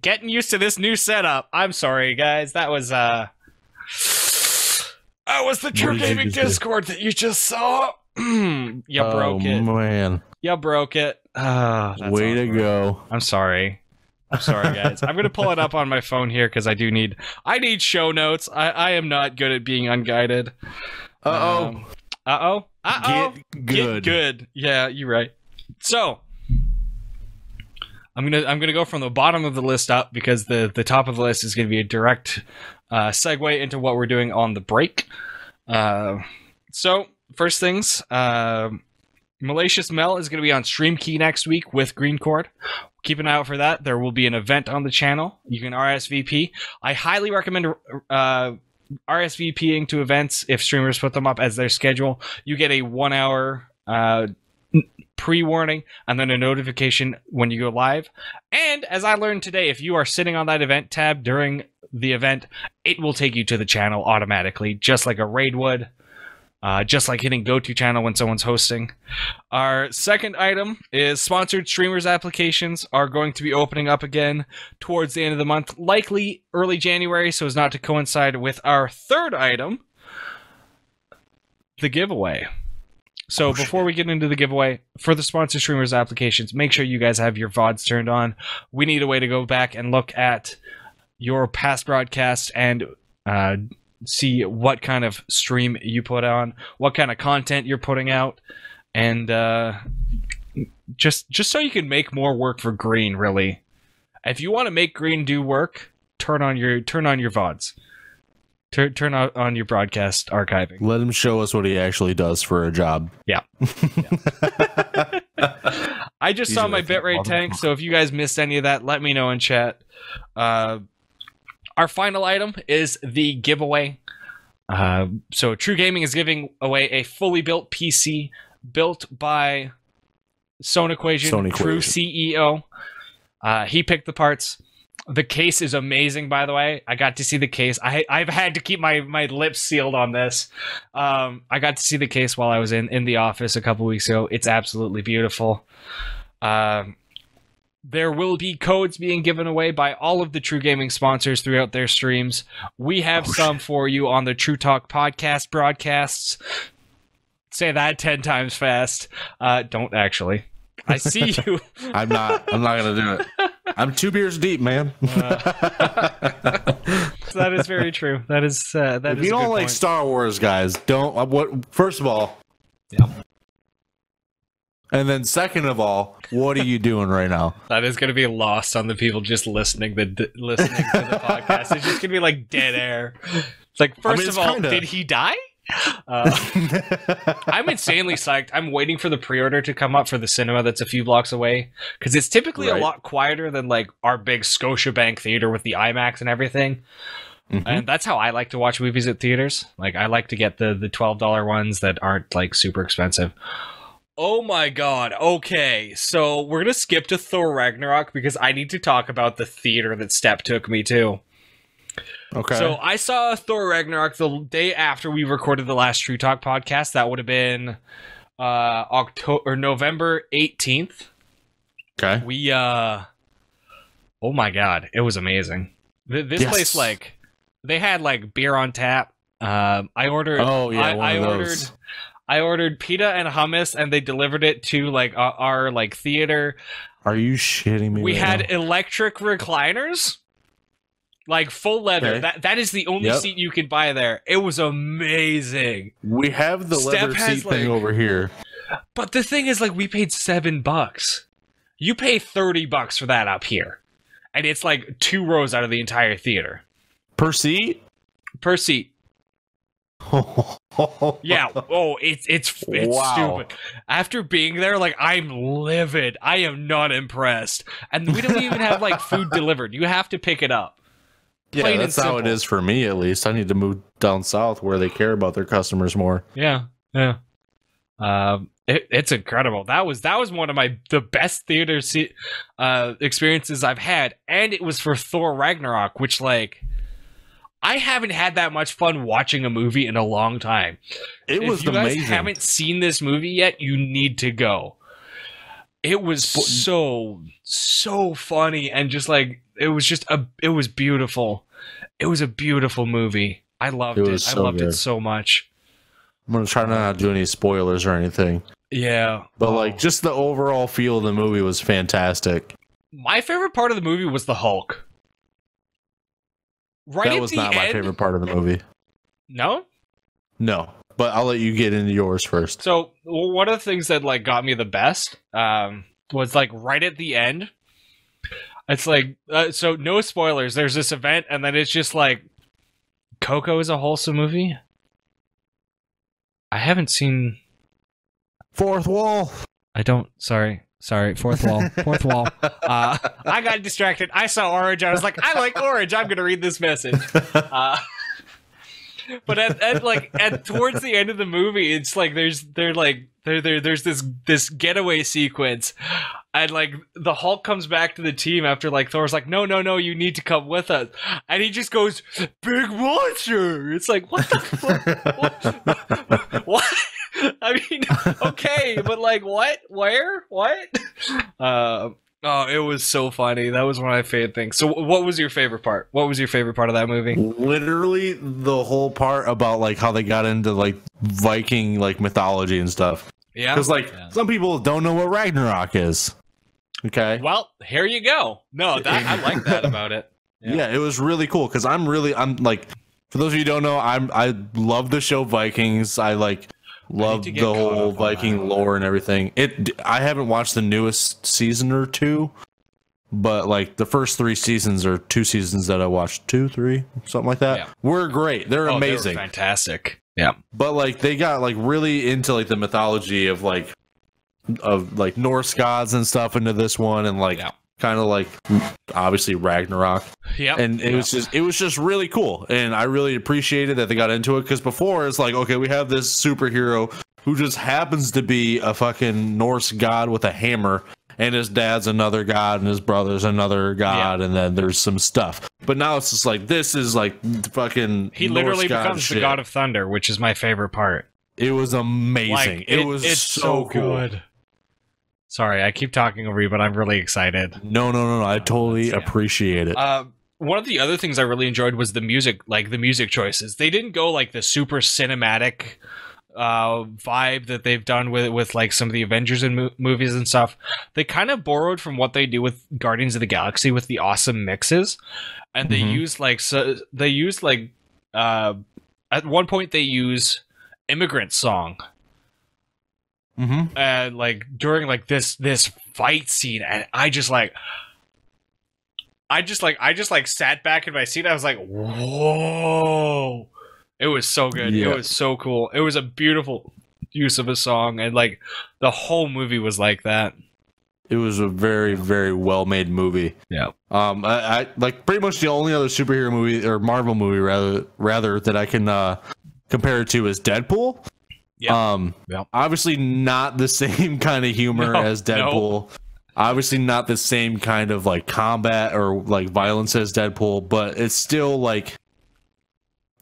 Getting used to this new setup. I'm sorry guys, that was the TRUgaming Discord that you just saw. You broke it. Oh man. You broke it. Way to go. I'm sorry guys. I'm gonna pull it up on my phone here because I need show notes. I am not good at being unguided. Get good. Yeah, you're right. So I'm gonna go from the bottom of the list up because the top of the list is gonna be a direct segue into what we're doing on the break. So first things, Malicious Mel is going to be on Stream Key next week with Greencord. Keep an eye out for that. There will be an event on the channel. You can RSVP. I highly recommend RSVPing to events if streamers put them up as their schedule. You get a 1 hour pre-warning and then a notification when you go live. And as I learned today, if you are sitting on that event tab during the event, it will take you to the channel automatically, just like a raid would. Just like hitting go to channel when someone's hosting. Our second item is sponsored streamers applications are going to be opening up again towards the end of the month, likely early January, so as not to coincide with our third item, the giveaway. So before we get into the giveaway, for the sponsored streamers applications, make sure you guys have your VODs turned on. We need a way to go back and look at your past broadcasts and see what kind of stream you put on, what kind of content you're putting out, and just so you can make more work for Green. Really, if you want to make Green do work, turn on your VODs, turn on your broadcast archiving. Let him show us what he actually does for a job. Yeah. I just saw my bitrate tank, so if you guys missed any of that, let me know in chat. Our final item is the giveaway. So TRUgaming is giving away a fully built PC built by Sonequation, True CEO. He picked the parts. The case is amazing, by the way. I got to see the case. I've had to keep my lips sealed on this. I got to see the case while I was in the office a couple weeks ago. It's absolutely beautiful. There will be codes being given away by all of the TRUgaming sponsors throughout their streams. We have some for you on the TRUtalk podcast broadcasts. Say that 10 times fast. Don't actually. I see you. I'm not gonna do it. I'm 2 beers deep, man. That is very true. That is if you don't like Star Wars, guys, don't. First of all, yeah. And then second of all, what are you doing right now? That is going to be lost on the people just listening to the podcast. It's just going to be like dead air. It's like, first of all, did he die? I'm insanely psyched. I'm waiting for the pre-order to come up for the cinema that's a few blocks away, because it's typically a lot quieter than like our big Scotiabank theater with the IMAX and everything. And that's how I like to watch movies at theaters. Like, I like to get the $12 ones that aren't like super expensive. Oh my god. Okay, so we're gonna skip to Thor Ragnarok because I need to talk about the theater that Step took me to. Okay. So I saw Thor Ragnarok the day after we recorded the last TRUtalk podcast. That would have been November 18th. Okay. We oh my god, it was amazing. This place, like, they had like beer on tap. I ordered I ordered pita and hummus, and they delivered it to like our like theater. Are you shitting me? We had electric recliners. Like full leather. Okay. That is the only seat you can buy there. It was amazing. We have the leather seat thing over here. But the thing is, like, we paid $7. You pay $30 for that up here. And it's like 2 rows out of the entire theater. Per seat? Per seat. Yeah. Oh, it's wow. stupid. After being there, like, I'm livid. I am not impressed. And we don't even have like food delivered. You have to pick it up. Yeah, that's how it is for me, at least. I need to move down south where they care about their customers more. Yeah, yeah. It's incredible. That was one of the best theater experiences I've had, and it was for Thor Ragnarok, which, like, I haven't had that much fun watching a movie in a long time. It was amazing. If you guys haven't seen this movie yet, you need to go. It was so funny, and just like it was beautiful. It was a beautiful movie. I loved it. I loved it so much. I'm gonna try not to do any spoilers or anything. Yeah, but like just the overall feel of the movie was fantastic. My favorite part of the movie was the Hulk. That was not my favorite part of the movie. No? No. But I'll let you get into yours first. So one of the things that like got me the best was like right at the end. It's like so no spoilers. There's this event, and then it's just like Coco is a wholesome movie. I haven't seen Fourth Wall. I don't. Sorry. Fourth Wall. Fourth Wall. I got distracted. I saw Orange. I was like, I like Orange. I'm gonna read this message. But at towards the end of the movie, it's like there's this getaway sequence, and like the Hulk comes back to the team after like Thor's like, no, you need to come with us, and he just goes, big monster. It's like, what the fuck? What? I mean, okay, but like, what? Where? What? Oh, it was so funny. That was one of my favorite things. So what was your favorite part? What was your favorite part of that movie? Literally the whole part about like how they got into like Viking like mythology and stuff. Yeah. Because like some people don't know what Ragnarok is. Okay. Well, here you go. No, I like that about it. Yeah, it was really cool because I'm like, for those of you who don't know, I love the show Vikings. I like love the whole Viking lore and everything. I haven't watched the newest season or 2, but like the first 3 seasons or 2 seasons that I watched, 2, 3, something like that, were great. They're amazing. They were fantastic. Yeah. But like they got like really into like the mythology of Norse gods and stuff into this one, and like kind of like obviously Ragnarok. Yeah. And it was just really cool, and I really appreciated that they got into it, because before it's like, okay, we have this superhero who just happens to be a fucking Norse god with a hammer, and his dad's another god and his brother's another god, and then there's some stuff. But now it's just like, this is like fucking he literally becomes the god of thunder, which is my favorite part. It was amazing. Like, it's so cool. Good. Sorry, I keep talking over you, but I'm really excited. No. I totally appreciate it. One of the other things I really enjoyed was the music, like the music choices. They didn't go like the super cinematic vibe that they've done with like some of the Avengers and movies and stuff. They kind of borrowed from what they do with Guardians of the Galaxy with the awesome mixes, and they use at one point they use Immigrant Song. And like during like this fight scene, and I just sat back in my seat. I was like, whoa, It was so good. Yeah. It was so cool. It was a beautiful use of a song, and like the whole movie was like that. It was a very, very well made movie. Yeah. I like pretty much the only other superhero movie or Marvel movie rather that I can compare it to is Deadpool. Yeah. Obviously not the same kind of humor as Deadpool. Obviously not the same kind of like combat or like violence as Deadpool, but it's still like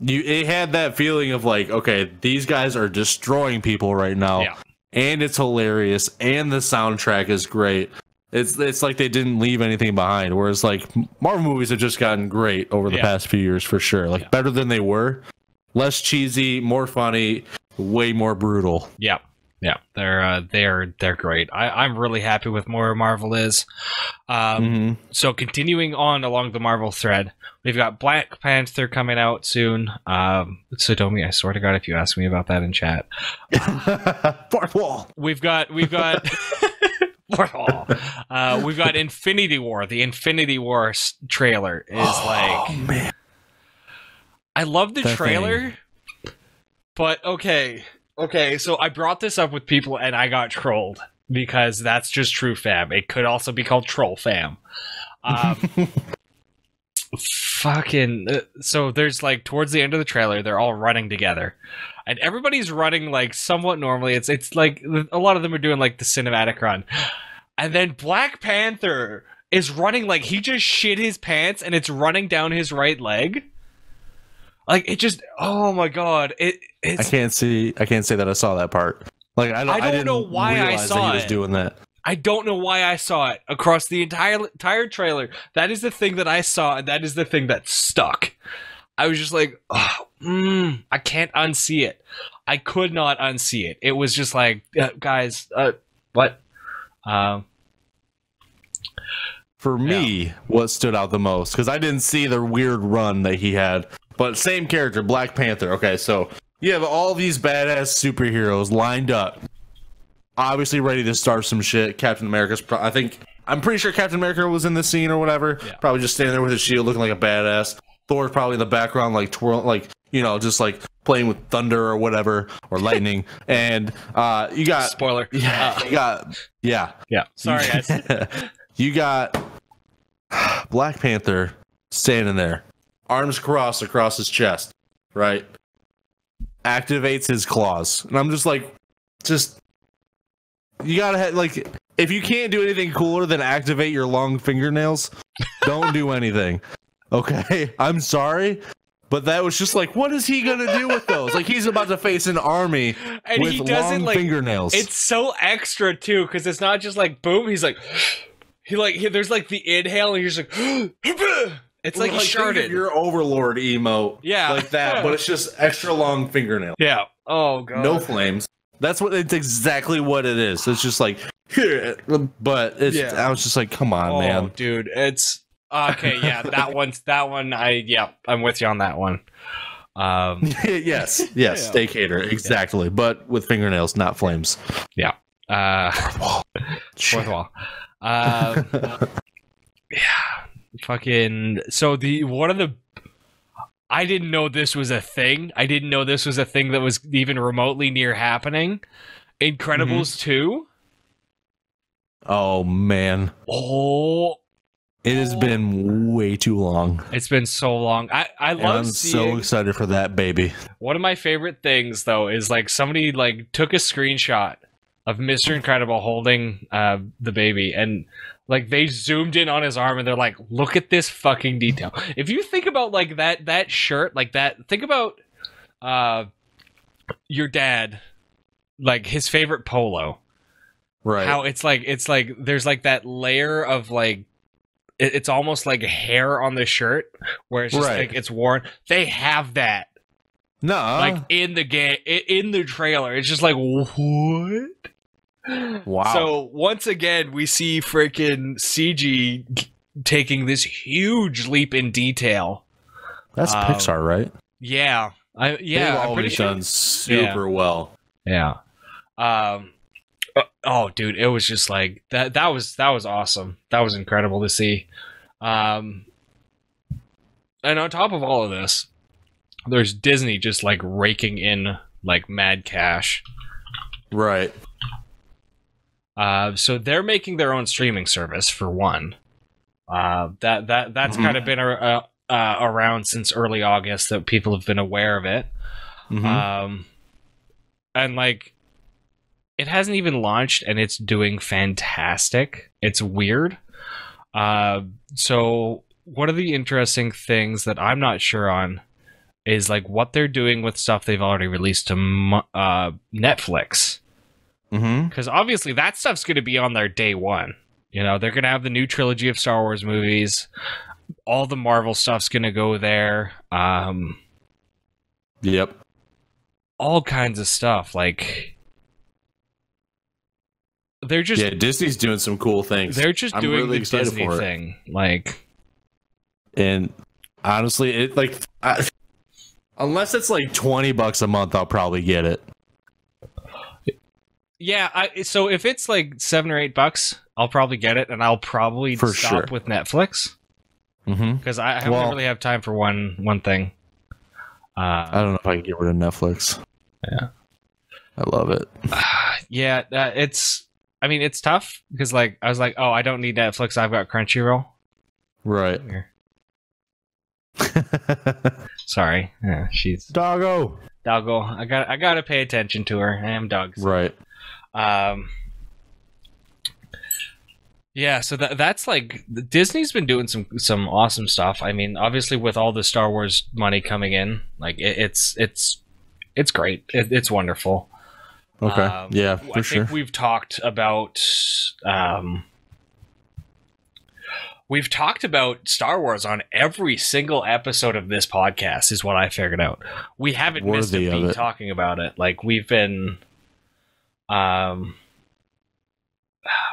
it had that feeling of like, okay, these guys are destroying people right now. Yeah. And it's hilarious, and the soundtrack is great. It's like they didn't leave anything behind. Whereas like Marvel movies have just gotten great over the past few years for sure. Like better than they were, less cheesy, more funny, way more brutal. Yeah, yeah, they're great. I'm really happy with where Marvel is. So continuing on along the Marvel thread, we've got Black Panther coming out soon. Sodomi, I swear to God, if you ask me about that in chat. Fourth wall. We've got Fourth wall. We've got Infinity War. The Infinity War trailer is like, man. I love the trailer, but okay, so I brought this up with people and I got trolled because that's just TRUfam. It could also be called TROLLFAM. So there's like towards the end of the trailer, they're all running together, and everybody's running like somewhat normally. It's like a lot of them are doing like the cinematic run, and then Black Panther is running like he just shit his pants, and it's running down his right leg. Like it just, oh my God! I can't say that I saw that part. Like I don't know why I saw that he was doing that. I don't know why I saw it across the entire trailer. That is the thing that I saw, and that is the thing that stuck. I was just like, I can't unsee it. I could not unsee it. It was just like, guys, what? For me, what stood out the most, because I didn't see the weird run that he had, but same character, Black Panther. Okay, so you have all these badass superheroes lined up, obviously ready to start some shit. Captain America's, I'm pretty sure Captain America was in the scene or whatever. Yeah. Probably just standing there with his shield, looking like a badass. Thor's probably in the background, like twirl, like just like playing with thunder or whatever, or lightning. And you got spoiler. Yeah, you got yeah. Sorry, guys. You got Black Panther standing there, arms crossed across his chest, right? Activates his claws, and I'm just like, you gotta have, like, if you can't do anything cooler than activate your long fingernails, don't do anything. Okay, I'm sorry, but that was just like, what is he gonna do with those? Like, he's about to face an army and with long fingernails. It's so extra too, because it's not just like boom. He's like, there's like the inhale, and he's like, it's like he sharded. Your Overlord emote, like that, but it's just extra long fingernails. Yeah. Oh God. No flames. It's exactly what it is. It's just like, but it's. I was just like, come on, man, dude. It's okay. Yeah, that one. I'm with you on that one. Yes, steak hater, exactly, but with fingernails, not flames. Yeah. Fourth wall. Yeah. Fucking. So I didn't know this was a thing. I didn't know this was a thing that was even remotely near happening. Incredibles 2. Oh man. It has been way too long. It's been so long. I'm so excited for that baby. One of my favorite things though is like somebody like took a screenshot of Mr. Incredible holding the baby, and like they zoomed in on his arm and they're like, look at this fucking detail. If you think about like that shirt, like that, think about your dad, like his favorite polo. Right. How it's like there's like that layer of like it's almost like hair on the shirt where it's just like it's worn. They have that. No. Like in the game, in the trailer. It's just like, what? Wow. So once again, we see freaking CG taking this huge leap in detail. That's Pixar, right? Yeah. They've always done super well. Yeah. Oh, dude, it was just like that. That was awesome. That was incredible to see. And on top of all of this, there's Disney just like raking in like mad cash. Right. So they're making their own streaming service for one. That's kind of been around since early August that people have been aware of it. And like, it hasn't even launched and it's doing fantastic. It's weird. So one of the interesting things that I'm not sure on is like what they're doing with stuff they've already released to Netflix. Because obviously that stuff's going to be on their day one. You know, they're going to have the new trilogy of Star Wars movies. All the Marvel stuff's going to go there. Yep. All kinds of stuff. Like, they're just... Yeah, Disney's doing some cool things. They're just doing really the Disney thing. Like... And honestly, it like... unless it's like $20 a month, I'll probably get it. Yeah, so if it's like $7 or $8, I'll probably get it, and I'll probably stop with Netflix. Because I don't really have time for one thing. I don't know if I can get rid of Netflix. Yeah, I love it. Yeah, it's tough because like I was like, oh, I don't need Netflix. I've got Crunchyroll. Right. Sorry, yeah, she's doggo. I gotta pay attention to her. I am dogs. Right. Yeah, so that's like Disney's been doing some awesome stuff. I mean, obviously with all the Star Wars money coming in, like it's great. It's wonderful. Okay. Yeah, for sure. I think we've talked about Star Wars on every single episode of this podcast, is what I figured out. We haven't missed a beat talking about it. Like we've been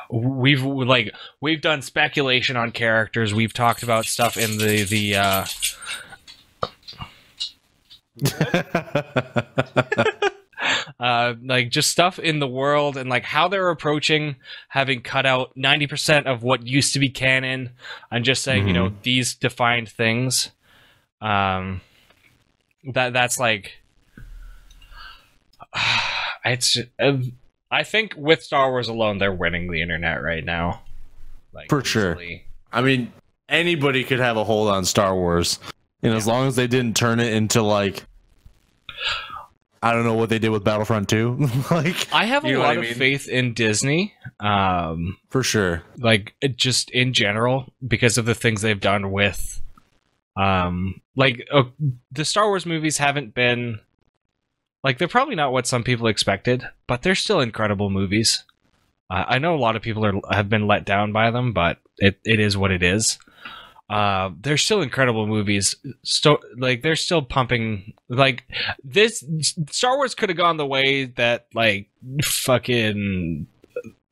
we've done speculation on characters. We've talked about stuff in the like just stuff in the world and like how they're approaching having cut out 90% of what used to be canon and just saying, you know, these defined things. That's like it's I think with Star Wars alone, they're winning the internet right now. Like, for sure. I mean, anybody could have a hold on Star Wars, and as long as they didn't turn it into like, I don't know what they did with Battlefront 2. Like, I have a lot of faith in Disney, for sure. Like just in general because of the things they've done with, the Star Wars movies haven't been. Like, they're probably not what some people expected, but they're still incredible movies. I know a lot of people have been let down by them, but it is what it is. They're still incredible movies. They're still pumping. Like, this Star Wars could have gone the way that, like, fucking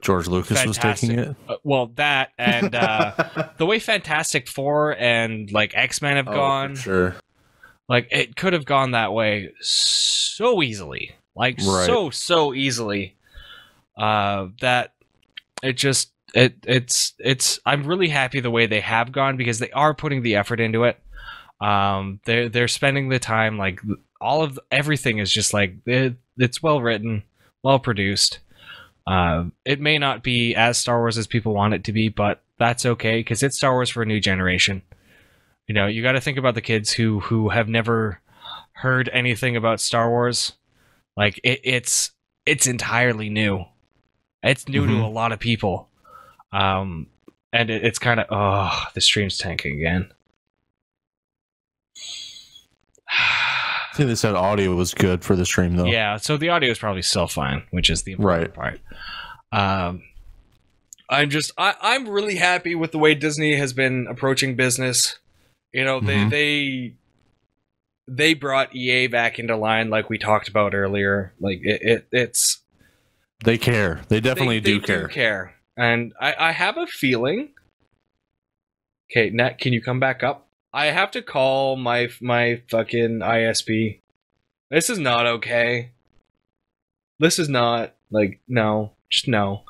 George Lucas was taking it. Well, that and the way Fantastic Four and, like, X-Men have gone. For sure. Like, it could have gone that way so easily. Like, so easily. That it just, it's, I'm really happy the way they have gone because they are putting the effort into it. They're spending the time, like, everything is just like, it's well written, well produced. It may not be as Star Wars as people want it to be, but that's okay because it's Star Wars for a new generation. You know, you got to think about the kids who have never heard anything about Star Wars. Like it's entirely new. It's new to a lot of people. And it's kind of the stream's tanking again. I think they said audio was good for the stream though. Yeah, so the audio is probably still fine, which is the important part. I'm really happy with the way Disney has been approaching business. You know, they brought EA back into line like we talked about earlier. Like it's they care. They definitely do care. And I have a feeling. Okay, Nat, can you come back up? I have to call my fucking ISP. This is not okay. This is not like no, just no.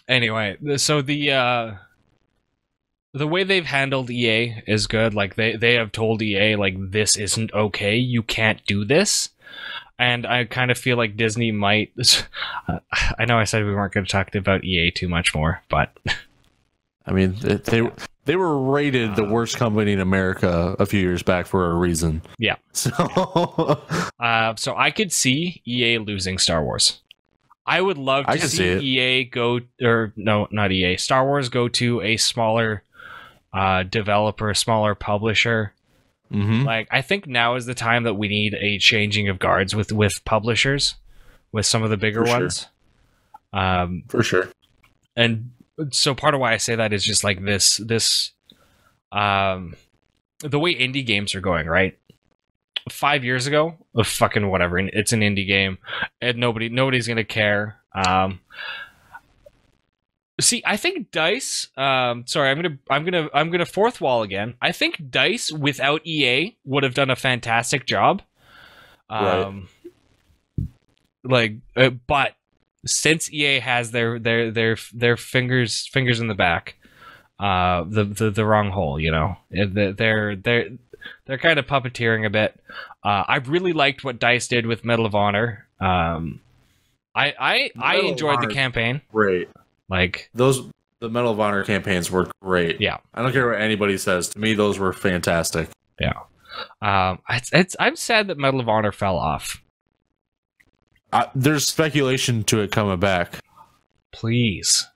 Anyway, so the the way they've handled EA is good. Like they have told EA like this isn't okay. You can't do this. And I kind of feel like Disney might. I know I said we weren't going to talk about EA too much more, but I mean they were rated the worst company in America a few years back for a reason. Yeah. So so I could see EA losing Star Wars. I would love to see EA go, or no, not EA. Star Wars go to a smaller developer, smaller publisher. Mm-hmm. Like, I think now is the time that we need a changing of guards with publishers, with some of the bigger ones. For sure. And so part of why I say that is just like this the way indie games are going, right? 5 years ago, fucking whatever, it's an indie game and nobody's gonna care. See, I think DICE. Sorry, I'm gonna fourth wall again. I think DICE without EA would have done a fantastic job. Right. But since EA has their fingers in the back, the wrong hole, you know, they're kind of puppeteering a bit. I really liked what DICE did with Medal of Honor. I enjoyed the campaign. Great. Like the Medal of Honor campaigns were great. Yeah. I don't care what anybody says. To me, those were fantastic. Yeah. I'm sad that Medal of Honor fell off. There's speculation to it coming back. Please,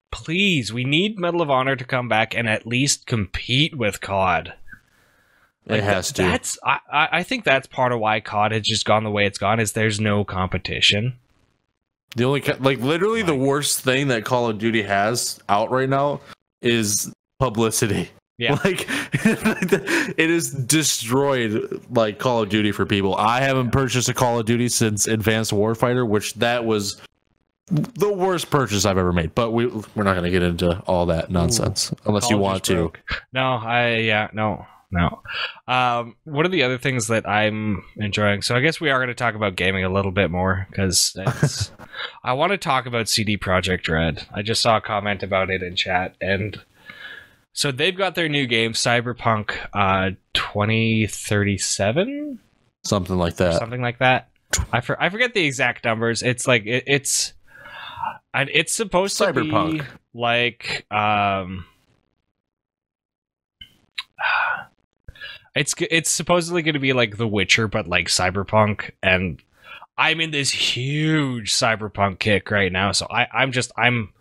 we need Medal of Honor to come back and at least compete with COD. Like, it has to. I think that's part of why COD has just gone the way it's gone, is there's no competition. The only literally the worst thing that Call of Duty has out right now is publicity. Yeah. Like it has destroyed like Call of Duty for people. I haven't purchased a Call of Duty since Advanced Warfighter, which that was the worst purchase I've ever made. But we're not going to get into all that nonsense unless you want to. No. One of the other things that I'm enjoying, so I guess we are going to talk about gaming a little bit more, because I want to talk about CD Projekt Red. I just saw a comment about it in chat, and so they've got their new game, Cyberpunk 2037? Something like that. I forget the exact numbers. It's like, it's supposed to be like... It's supposedly going to be like The Witcher, but like Cyberpunk, and I'm in this huge Cyberpunk kick right now, so I'm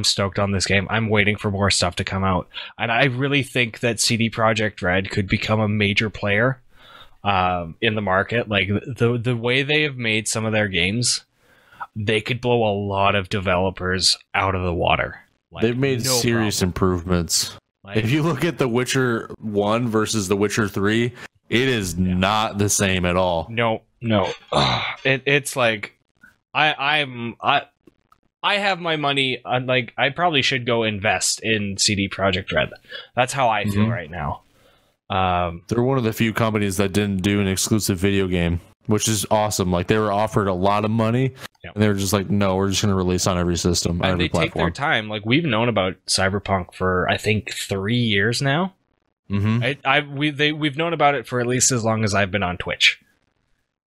stoked on this game. I'm waiting for more stuff to come out, and I really think that CD Projekt Red could become a major player in the market. Like the way they have made some of their games, they could blow a lot of developers out of the water. Like, they've made serious improvements. Like, if you look at The Witcher 1 versus The Witcher 3, it is not the same at all. No. It's like I have my money on, like, I probably should go invest in CD Projekt Red. That's how I feel right now. They're one of the few companies that didn't do an exclusive video game, which is awesome. Like, they were offered a lot of money, and they were just like, no, we're just going to release on every system, on every platform. Take their time. Like, we've known about Cyberpunk for, I think, 3 years now. We've known about it for at least as long as I've been on Twitch.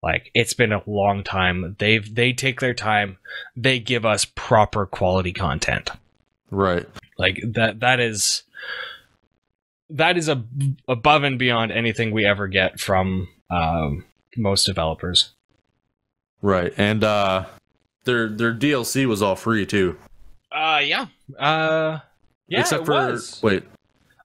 Like, it's been a long time. They take their time. They give us proper quality content. Right. Like, that is above and beyond anything we ever get from most developers. Right. And their DLC was all free too. Yeah. Except for wait.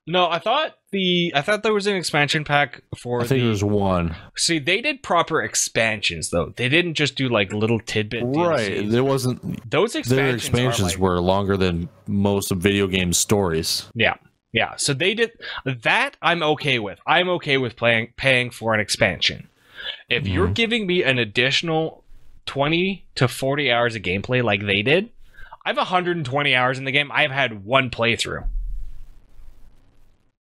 No, I thought there was an expansion pack for. I think there was one. See, they did proper expansions though. They didn't just do like little tidbit DLCs. Right. There wasn't. Those expansions were longer than most of video game stories. Yeah. Yeah. So they did that. I'm okay with. I'm okay with paying for an expansion. If you're giving me an additional 20 to 40 hours of gameplay like they did, I have 120 hours in the game. I've had one playthrough.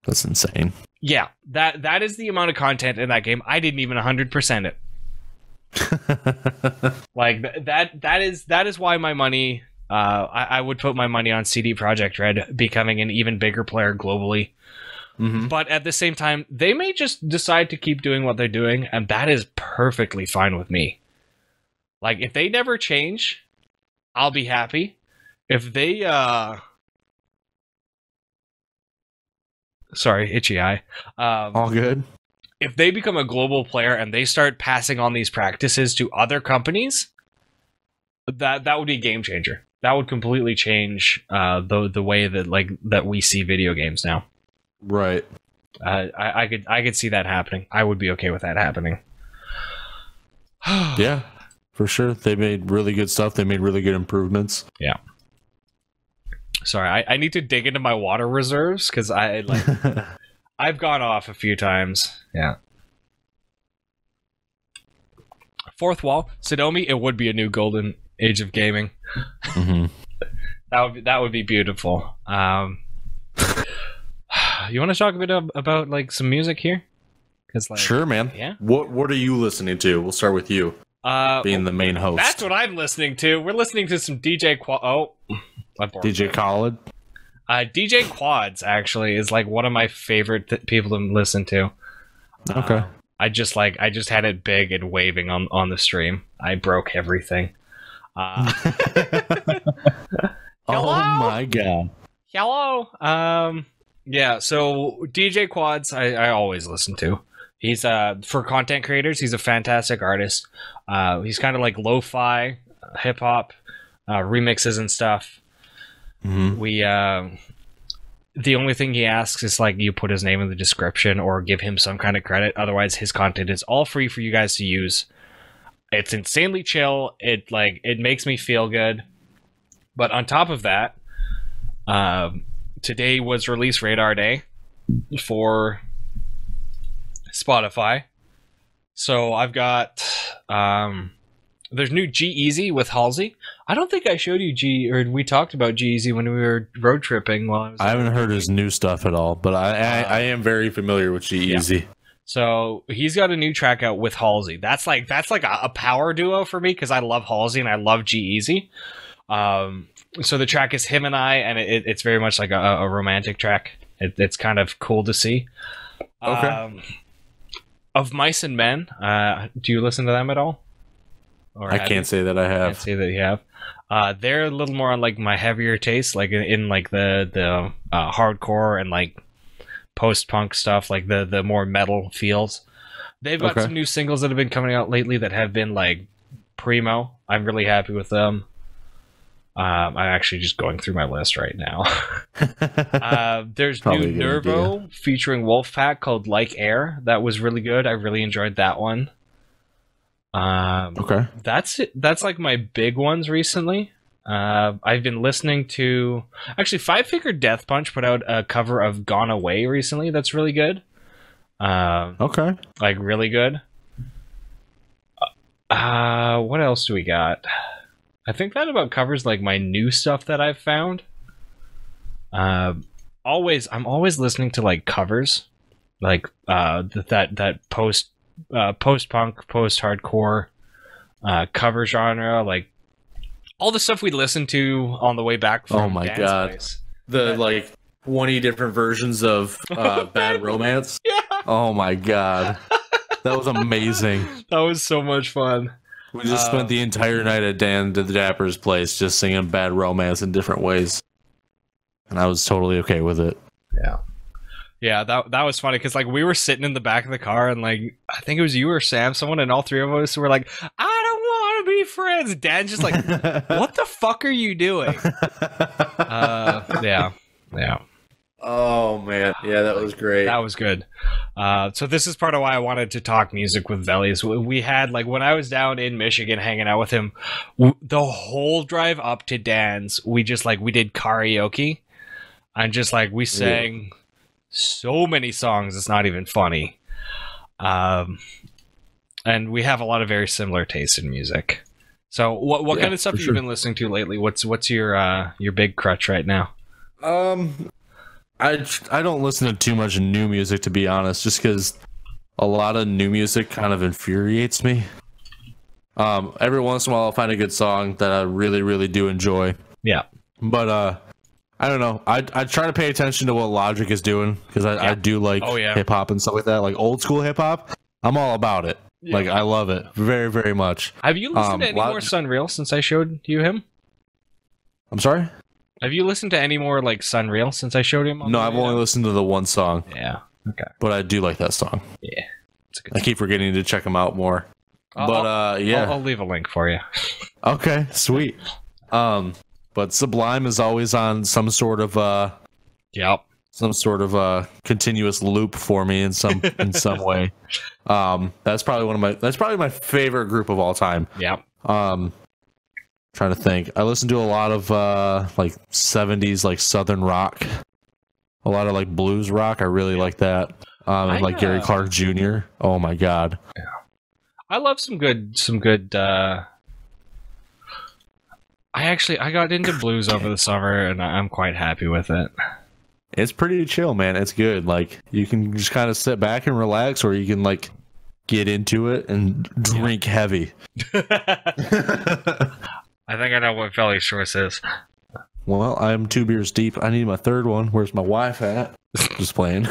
That's insane. Yeah, that is the amount of content in that game. I didn't even 100% it. Like that is why my money I would put my money on CD Projekt Red becoming an even bigger player globally. But at the same time, they may just decide to keep doing what they're doing, and that is perfectly fine with me. Like, if they never change, I'll be happy. If they, sorry, itchy eye. All good. If they become a global player and they start passing on these practices to other companies, that would be a game changer. That would completely change the way that we see video games now. Right. I could see that happening. I would be okay with that happening. Yeah, for sure. They made really good stuff. They made really good improvements. Yeah. Sorry, I need to dig into my water reserves because I've gone off a few times. Yeah. Fourth wall, Sodomi. It would be a new golden age of gaming. That would be beautiful. You want to talk a bit about like some music here? Sure, man. Yeah. What are you listening to? We'll start with you, being the main host. That's what I'm listening to. We're listening to some DJ DJ Khaled. DJ Quads actually is like one of my favorite people to listen to. Okay. I just had it big and waving on the stream. I broke everything. Oh my god. Hello. Yeah, so DJ Quads I always listen to. He's for content creators, he's a fantastic artist. He's kind of like lo-fi hip hop remixes and stuff. We the only thing he asks is like you put his name in the description or give him some kind of credit. Otherwise his content is all free for you guys to use. It's insanely chill. It makes me feel good. But on top of that, today was release radar day for Spotify. So I've got there's new G-Eazy with Halsey. I don't think I showed you we talked about G-Eazy when we were road tripping while I haven't heard his new stuff at all, but I am very familiar with G-Eazy. Yeah. So he's got a new track out with Halsey. That's like a power duo for me because I love Halsey and I love G-Eazy. So the track is him and I, and it's very much like a romantic track. It's kind of cool to see. Okay. Of Mice and Men, do you listen to them at all? Or I can't say that I have. Can't say that you have. They're a little more on like my heavier taste, like in like the hardcore and like post-punk stuff, like the more metal feels. They've got some new singles that have been coming out lately that have been like primo. I'm really happy with them. I'm actually just going through my list right now. There's new Nervo featuring Wolfpack called Like Air. That was really good. I really enjoyed that one. Okay. That's it. That's like my big ones recently. I've been listening to actually Five Finger Death Punch put out a cover of Gone Away recently. That's really good. Okay. Like really good. What else do we got? I think that about covers like my new stuff that I've found. I'm always listening to like covers, like that post-punk, post-hardcore cover genre, like all the stuff we listened to on the way back from oh my Dan's god place. Like 20 different versions of Bad Romance. Yeah. Oh my god, that was amazing. That was so much fun. We just spent the entire night at Dan the Dapper's place just singing Bad Romance in different ways, and I was totally okay with it. Yeah, that was funny because like we were sitting in the back of the car and like I think it was you or Sam, someone, and all three of us were like, I don't want to be friends. Dan's just like, what the fuck are you doing? Yeah. Oh man, yeah, that was great. That was good. So this is part of why I wanted to talk music with Vellies. We had like when I was down in Michigan hanging out with him, the whole drive up to Dan's, we did karaoke, and just like we sang so many songs, it's not even funny. And we have a lot of very similar tastes in music. So what kind of stuff have you been listening to lately? What's your big crutch right now? I don't listen to too much new music, to be honest, just because a lot of new music kind of infuriates me. Every once in a while I'll find a good song that I really, really do enjoy. Yeah. But I don't know. I try to pay attention to what Logic is doing because I do like hip hop and stuff like that, like old school hip hop. I'm all about it. Yeah. Like I love it very, very much. Have you listened to any more Sunreal since I showed you him? I'm sorry? Have you listened to any more like Sunreal since I showed him? No, I've only listened to the one song. Yeah. Okay. But I do like that song. Yeah. It's a good I keep forgetting to check them out more. Yeah. I'll leave a link for you. Okay, sweet. But Sublime is always on some sort of continuous loop for me in some way. That's probably my favorite group of all time. Yep. Trying to think. I listen to a lot of like 70s like southern rock. A lot of like blues rock. I really like that. And like Gary Clark Jr. Oh my god. Yeah. I love some good I got into blues over the summer and I'm quite happy with it. It's pretty chill, man. It's good. Like you can just kind of sit back and relax, or you can like get into it and drink heavy. I think I know what Valley Shores is. Well, I'm 2 beers deep. I need my third one. Where's my wife at? Just playing.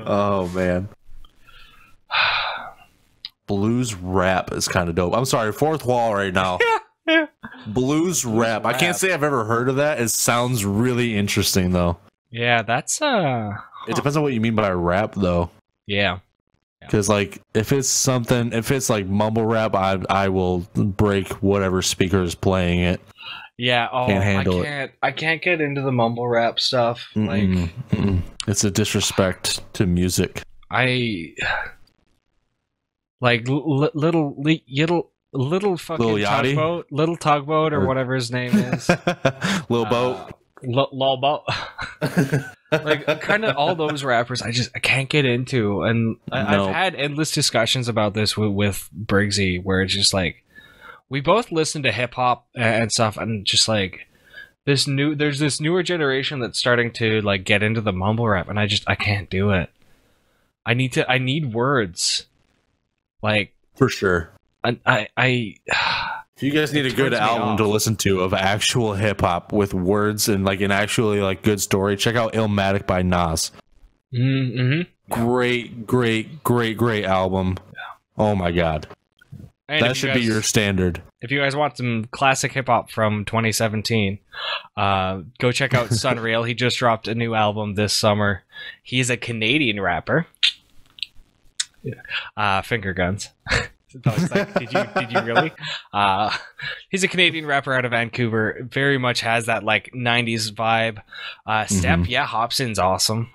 Oh man. Blues rap is kind of dope. I'm sorry, fourth wall right now. Blues rap. I can't say I've ever heard of that. It sounds really interesting though. Yeah, that's It depends on what you mean by rap though. Yeah. Because like if it's like mumble rap, I will break whatever speaker is playing it. Yeah, can't handle it. I can't get into the mumble rap stuff. It's a disrespect to music. Like little fucking tugboat, little tugboat or whatever his name is. Little boat. Lol boat. Like kind of all those rappers I can't get into, and I've had endless discussions about this with Briggsy, where it's just like we both listen to hip hop and stuff, and just like there's this newer generation that's starting to like get into the mumble rap, and I can't do it. I need words, like for sure. If you guys need a good album to listen to of actual hip hop with words and like an actually like good story, check out Illmatic by Nas. Great album. Yeah. Oh my god. And that should be your standard. If you guys want some classic hip hop from 2017, go check out Sunreal. He just dropped a new album this summer. He's a Canadian rapper. Finger guns. Like, did you really? He's a Canadian rapper out of Vancouver. Very much has that like 90s vibe. Step, yeah, Hobson's awesome.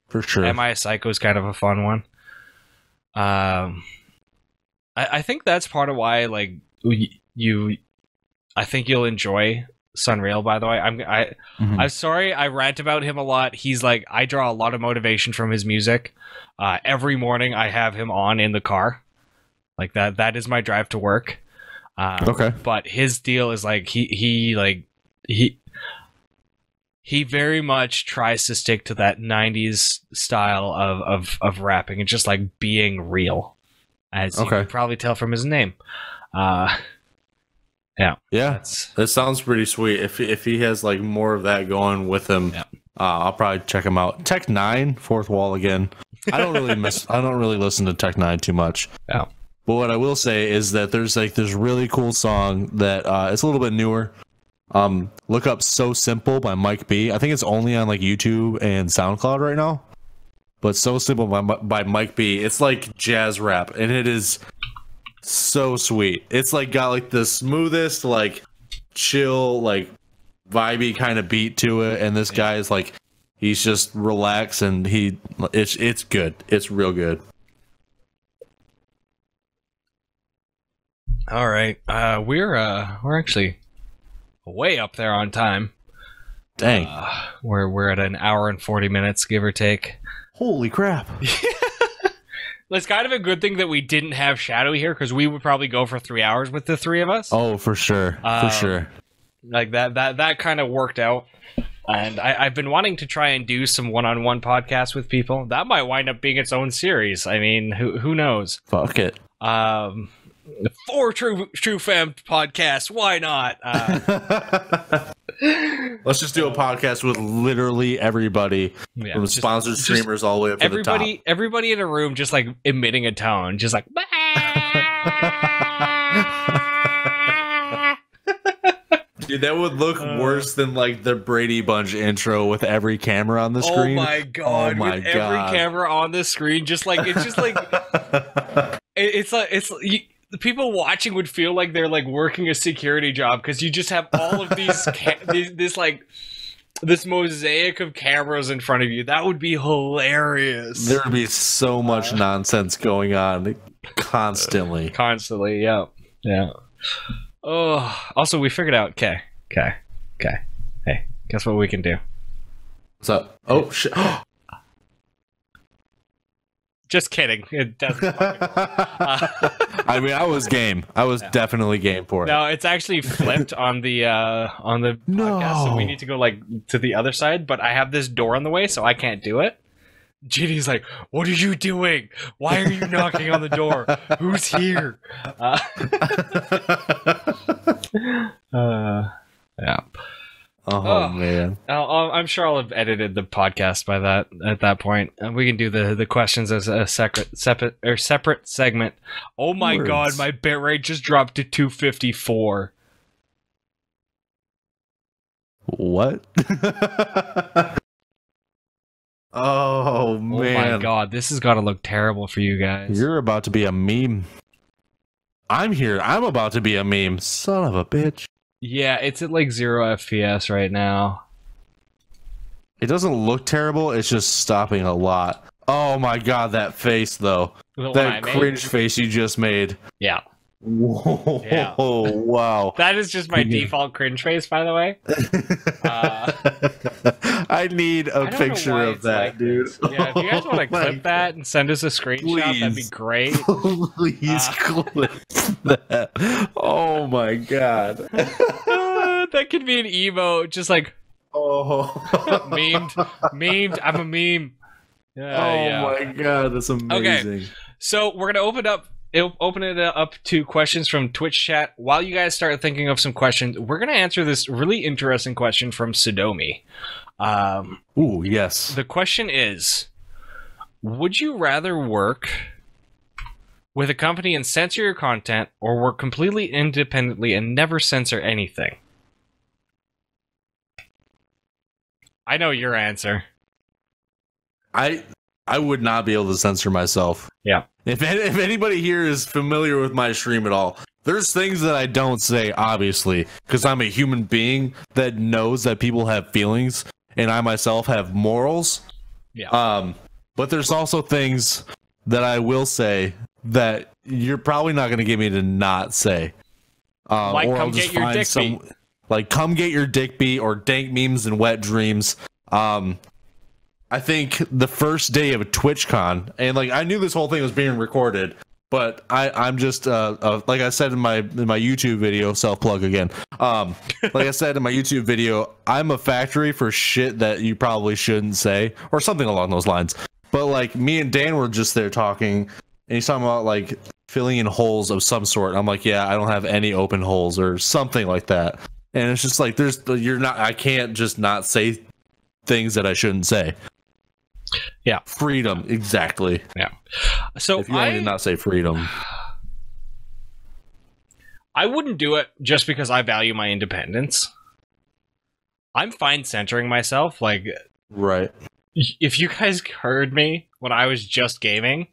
For sure. Am I a Psycho is kind of a fun one. I think that's part of why like I think you'll enjoy Sunreal, by the way. I'm sorry I rant about him a lot. He's like, I draw a lot of motivation from his music. Every morning I have him on in the car. Like that is my drive to work. Okay. But his deal is like he very much tries to stick to that 90s style of rapping and just like being real. As you can probably tell from his name. Yeah. That sounds pretty sweet. If he has like more of that going with him, I'll probably check him out. Tech 9, fourth wall again. I don't really listen to Tech 9 too much. Yeah. But what I will say is that there's like this really cool song that it's a little bit newer. Look up So Simple by Mike B. I think it's only on like YouTube and SoundCloud right now. But So Simple by Mike B. It's like jazz rap, and it is so sweet. It's like got like the smoothest, like chill, like vibey kind of beat to it, and this guy is like he's just relaxed, and it's good. It's real good. All right, we're actually way up there on time. Dang, we're at an hour and 40 minutes, give or take. Holy crap! It's kind of a good thing that we didn't have Shadow here, because we would probably go for 3 hours with the three of us. Oh, for sure, for sure. Like that kind of worked out, and I've been wanting to try and do some one-on-one podcasts with people. That might wind up being its own series. I mean, who knows? Fuck it. For TRUfam podcast, why not? Let's just do a podcast with literally everybody, from sponsored streamers all the way up to the top. Everybody in a room just like emitting a tone, just like. Dude, that would look worse than like the Brady Bunch intro with every camera on the screen. Oh my god! With every camera on the screen, just like the people watching would feel like they're like working a security job because you just have all of these this mosaic of cameras in front of you. That would be hilarious. There would be so much nonsense going on constantly. Yeah. Oh, also we figured out. Okay. Hey, guess what we can do? What's up? Oh shit! Just kidding. It doesn't. I mean, I was game. I was definitely game for it. No, it's actually flipped on the podcast, so we need to go like to the other side. But I have this door on the way, so I can't do it. Ginny's like, "What are you doing? Why are you knocking on the door? Who's here?" Yeah. Oh man. I'm sure I'll have edited the podcast by at that point. And we can do the questions as a separate segment. Oh my god, my bitrate just dropped to 254. What? Oh man. Oh my god, this has got to look terrible for you guys. You're about to be a meme. I'm here. I'm about to be a meme. Son of a bitch. Yeah, it's at like 0 FPS right now. It doesn't look terrible. It's just stopping a lot. Oh my god, that face though. That cringe face you just made. Yeah. Whoa, yeah. Wow. That is just my default cringe face, by the way. I need a picture of that, like dude. Yeah, if you guys want to clip that and send us a screenshot, that'd be great. Please clip that. Oh my god. That could be an emote, just like memed. I'm a meme. My god, that's amazing. Okay, so we're gonna open it up to questions from Twitch chat. While you guys start thinking of some questions, we're going to answer this really interesting question from Sodomi. Ooh, yes. The question is, would you rather work with a company and censor your content, or work completely independently and never censor anything? I know your answer. I would not be able to censor myself. Yeah. If anybody here is familiar with my stream at all, there's things that I don't say, obviously, because I'm a human being that knows that people have feelings, and I myself have morals. Yeah. But there's also things that I will say that you're probably not going to get me to not say. Like, or come get your dick beat. Like, come get your dick beat, or dank memes and wet dreams. I think the first day of a TwitchCon, and like I knew this whole thing was being recorded, but I'm just like I said in my YouTube video, self plug again. Like I said in my YouTube video, I'm a factory for shit that you probably shouldn't say, or something along those lines. But like me and Dan were just there talking, and he's talking about like filling in holes of some sort. I'm like, yeah, I don't have any open holes or something like that. And it's just like I can't just not say things that I shouldn't say. Yeah, freedom, exactly. Yeah. So if you want to not say freedom, I wouldn't do it just because I value my independence. I'm fine centering myself. Like, right. If you guys heard me when I was just gaming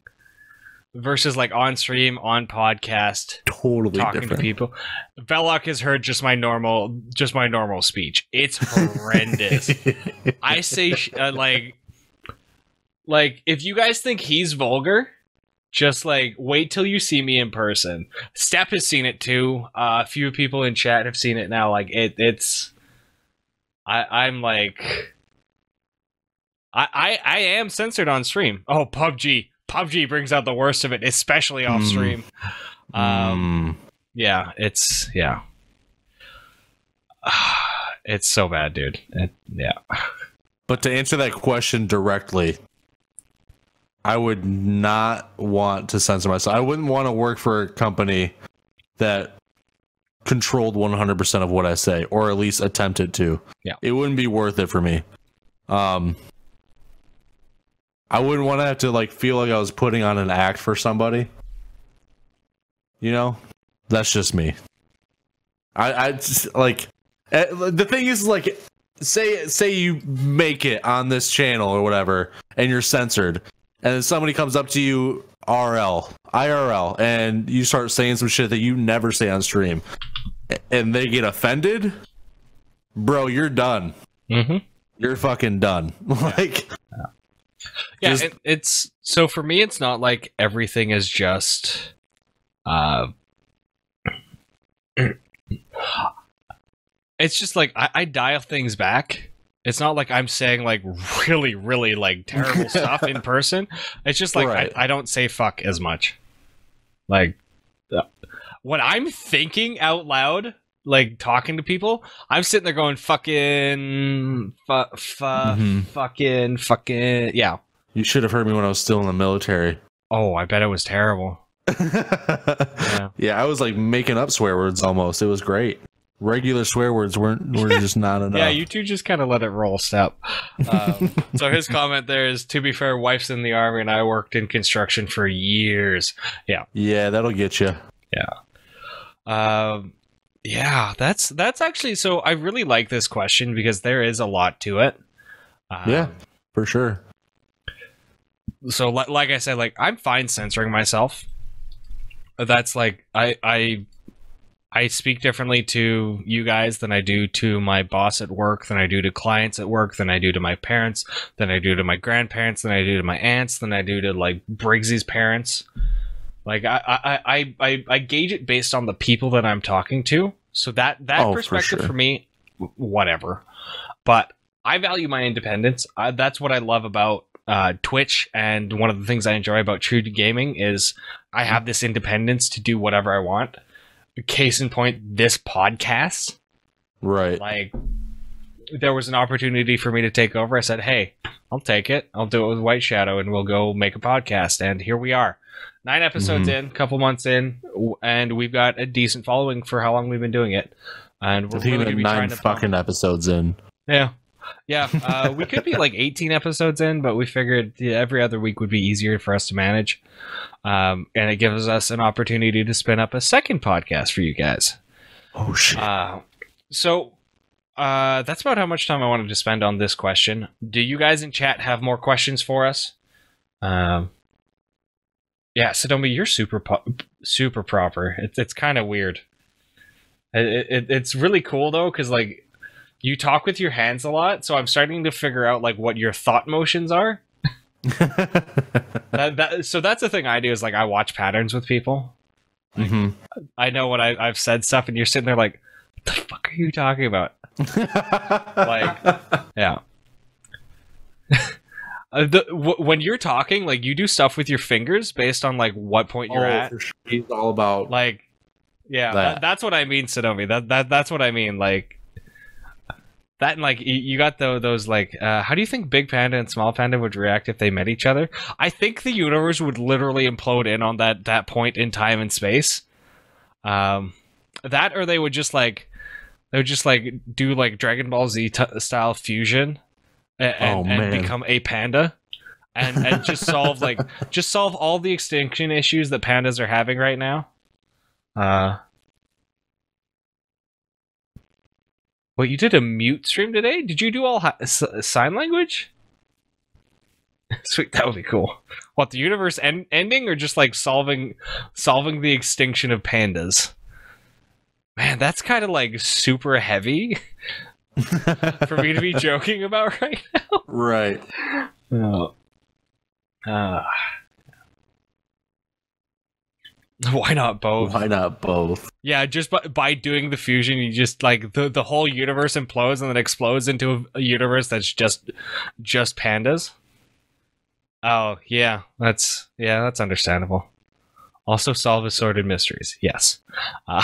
versus like on stream, on podcast, totally talking different to people, Velokk has heard just my normal speech. It's horrendous. I say like, if you guys think he's vulgar, just like wait till you see me in person. Step has seen it too. A few people in chat have seen it now. Like I'm like, I am censored on stream. Oh, PUBG brings out the worst of it, especially off stream. Yeah, it's so bad, dude. Yeah. But to answer that question directly, I would not want to censor myself. I wouldn't want to work for a company that controlled 100% of what I say, or at least attempted to. Yeah. It wouldn't be worth it for me. I wouldn't want to have to like feel like I was putting on an act for somebody. You know? That's just me. I just, like, the thing is, like, say you make it on this channel or whatever, and you're censored, and then somebody comes up to you IRL, and you start saying some shit that you never say on stream, and they get offended, bro, you're done. You're fucking done. Like, yeah, it's so for me, it's not like everything is just it's just like I dial things back. It's not like I'm saying like really, really like terrible stuff in person. It's just like Right. I don't say fuck as much. Like when I'm thinking out loud, like talking to people, I'm sitting there going fucking fucking yeah. you should have heard me when I was still in the military. Oh, I bet it was terrible. Yeah, I was like making up swear words almost. It was great. Regular swear words were just not enough. Yeah, you two just kind of let it roll step. So his comment there is, to be fair, wife's in the army and I worked in construction for years. Yeah. Yeah, that'll get you. Yeah. Yeah, that's actually, so I really like this question because there is a lot to it. Yeah, for sure. So like I said, like I'm fine censoring myself. That's like I speak differently to you guys than I do to my boss at work, than I do to clients at work, than I do to my parents, than I do to my grandparents, than I do to my aunts, than I do to like Briggsy's parents. Like I gauge it based on the people that I'm talking to. So that perspective for me, whatever. But I value my independence. That's what I love about Twitch, and one of the things I enjoy about TRUgaming is I have this independence to do whatever I want. Case in point, this podcast. Right. Like, there was an opportunity for me to take over. I said, hey, I'll take it. I'll do it with Whiteshadow, and we'll go make a podcast. And here we are. 9 episodes in, couple months in, and we've got a decent following for how long we've been doing it. And we're I think really gonna be 9 trying to fucking episodes in. Yeah. Yeah, we could be like 18 episodes in, but we figured every other week would be easier for us to manage. And it gives us an opportunity to spin up a second podcast for you guys. Oh, shit. So that's about how much time I wanted to spend on this question. Do you guys in chat have more questions for us? Yeah, Sodomi, you're super proper. It's kind of weird. It's really cool, though, because, like, you talk with your hands a lot, so I'm starting to figure out like what your thought motions are. So that's the thing I do is like I watch patterns with people. Like, I know what I've said stuff, and you're sitting there like, what the fuck are you talking about? Like, yeah. When you're talking, like you do stuff with your fingers based on like what point you're at. For sure. He's all about like, yeah, that's what I mean, Sodomi. That's what I mean, like. That and like you got those like how do you think Big Panda and Small Panda would react if they met each other? I think the universe would literally implode in on that point in time and space. That or they would just like do like Dragon Ball Z style fusion and become a panda and just solve all the extinction issues that pandas are having right now. Well, you did a mute stream today? Did you do all sign language? Sweet, that would be cool. What, the universe ending or just like solving the extinction of pandas? Man, that's kind of like super heavy for me to be joking about right now. Right. Oh. Why not both? Why not both? Yeah, just by doing the fusion, you just like the whole universe implodes and then explodes into a universe that's just pandas. Oh yeah, that's understandable. Also solve assorted mysteries. Yes. No.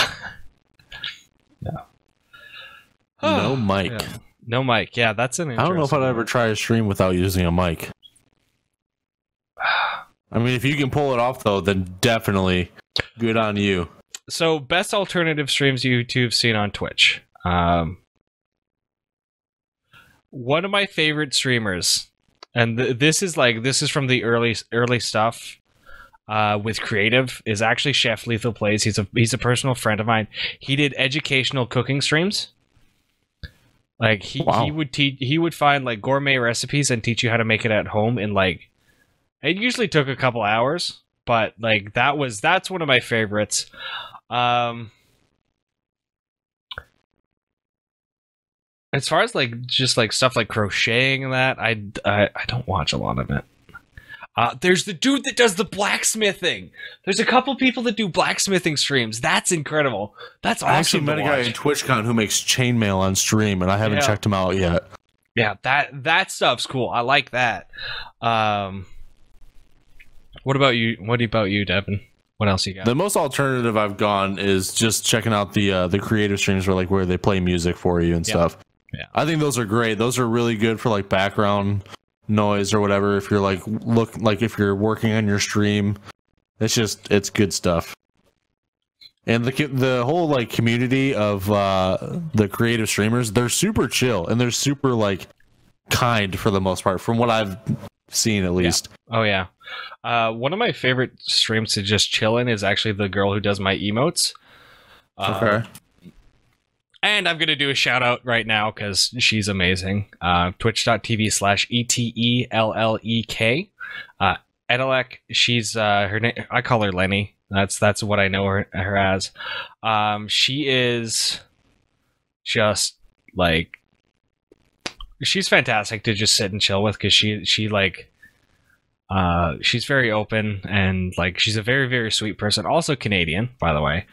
No mic. Yeah. No mic. Yeah, that's an interesting I don't know if I'd ever try a stream without using a mic. I mean, if you can pull it off, though, then definitely good on you. So, best alternative streams you've seen on Twitch. One of my favorite streamers, and this is from the early stuff with creative, is actually Chef Lethal Plays. He's a personal friend of mine. He did educational cooking streams. Like he would find like gourmet recipes and teach you how to make it at home in like, it usually took a couple hours, but like that's one of my favorites. As far as like just like stuff like crocheting and that, I don't watch a lot of it. There's the dude that does the blacksmithing. There's a couple people that do blacksmithing streams. That's incredible. That's awesome. I actually met a guy in TwitchCon who makes chainmail on stream, and I haven't checked him out yet. Yeah, that stuff's cool. I like that. What about you? What about you, Devin? What else you got? The most alternative I've gone is just checking out the creative streams where they play music for you and stuff. Yeah, I think those are great. Those are really good for like background noise or whatever. If you're like if you're working on your stream, it's good stuff. And the whole like community of the creative streamers, they're super chill and they're super like kind for the most part, from what I've seen at least. Yeah. Oh yeah. One of my favorite streams to just chill in is actually the girl who does my emotes. Okay. And I'm going to do a shout out right now because she's amazing. Twitch.tv/ETELLEK. Edelek, she's her name. I call her Lenny. That's what I know her as. She is just like, she's fantastic to just sit and chill with because she like she's very open and like she's a very, very sweet person. Also Canadian, by the way.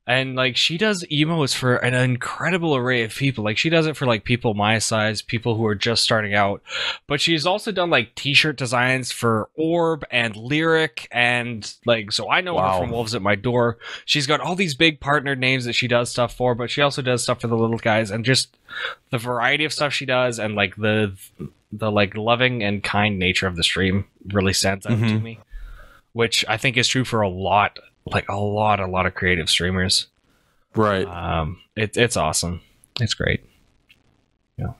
And like she does emos for an incredible array of people. Like she does it for like people my size, people who are just starting out. But she's also done like t-shirt designs for Orb and Lyric, and like, so I know her from Wolves at My Door. She's got all these big partnered names that she does stuff for, but she also does stuff for the little guys, and just the variety of stuff she does and like the like loving and kind nature of the stream really stands out to me, which I think is true for a lot of creative streamers. Right. It's awesome. It's great. Yeah.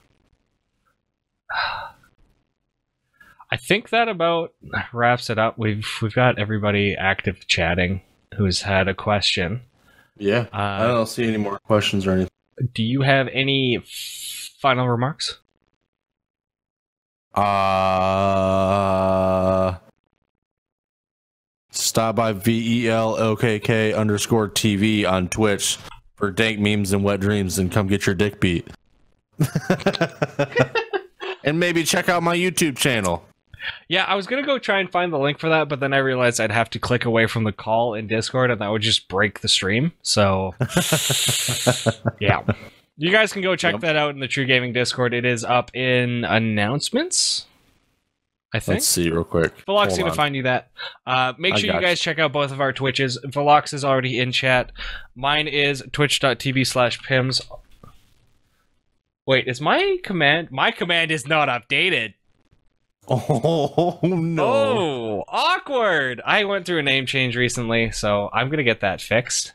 I think that about wraps it up. We've got everybody active chatting who's had a question. Yeah. I don't see any more questions or anything. Do you have any final remarks? Stop by VELOKK_TV on Twitch for dank memes and wet dreams, and come get your dick beat. And maybe check out my YouTube channel. Yeah, I was gonna go try and find the link for that, but then I realized I'd have to click away from the call in Discord, and that would just break the stream. So, yeah. You guys can go check that out in the TRUgaming Discord. It is up in announcements, I think. Let's see real quick. Velokk's going to find you that. Make sure you guys check out both of our Twitches. Velokk's is already in chat. Mine is twitch.tv/pims. Wait, is my command? My command is not updated. Oh, no. Oh, awkward. I went through a name change recently, so I'm going to get that fixed.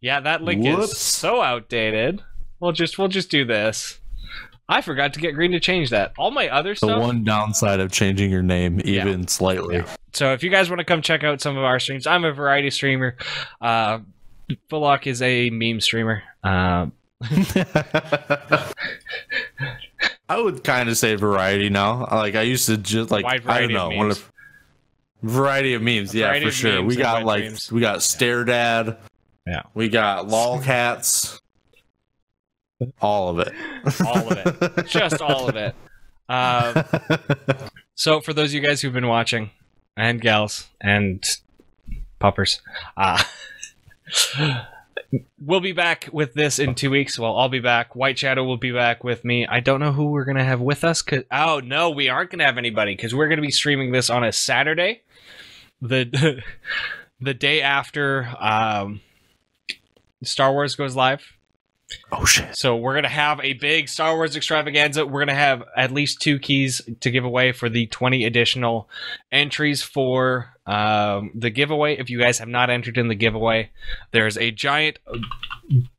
Yeah, that link is so outdated. We'll just do this. I forgot to get Green to change that. All my other stuff. The one downside of changing your name, even slightly. Yeah. So if you guys want to come check out some of our streams, I'm a variety streamer. Velokk is a meme streamer. I would kind of say variety now. Like I used to just like, I don't know, variety of memes. Yeah, for sure. We got like dreams. We got Stare Dad. Yeah. We got lolcats. All of it. All of it. Just all of it. So for those of you guys who've been watching, and gals, and puppers, we'll be back with this in 2 weeks. Well, I'll be back. Whiteshadow will be back with me. I don't know who we're going to have with us. Oh, no, we aren't going to have anybody because we're going to be streaming this on a Saturday. The day after Star Wars goes live. Oh shit. So we're going to have a big Star Wars extravaganza. We're going to have at least 2 keys to give away for the 20 additional entries for the giveaway. If you guys have not entered in the giveaway, there's a giant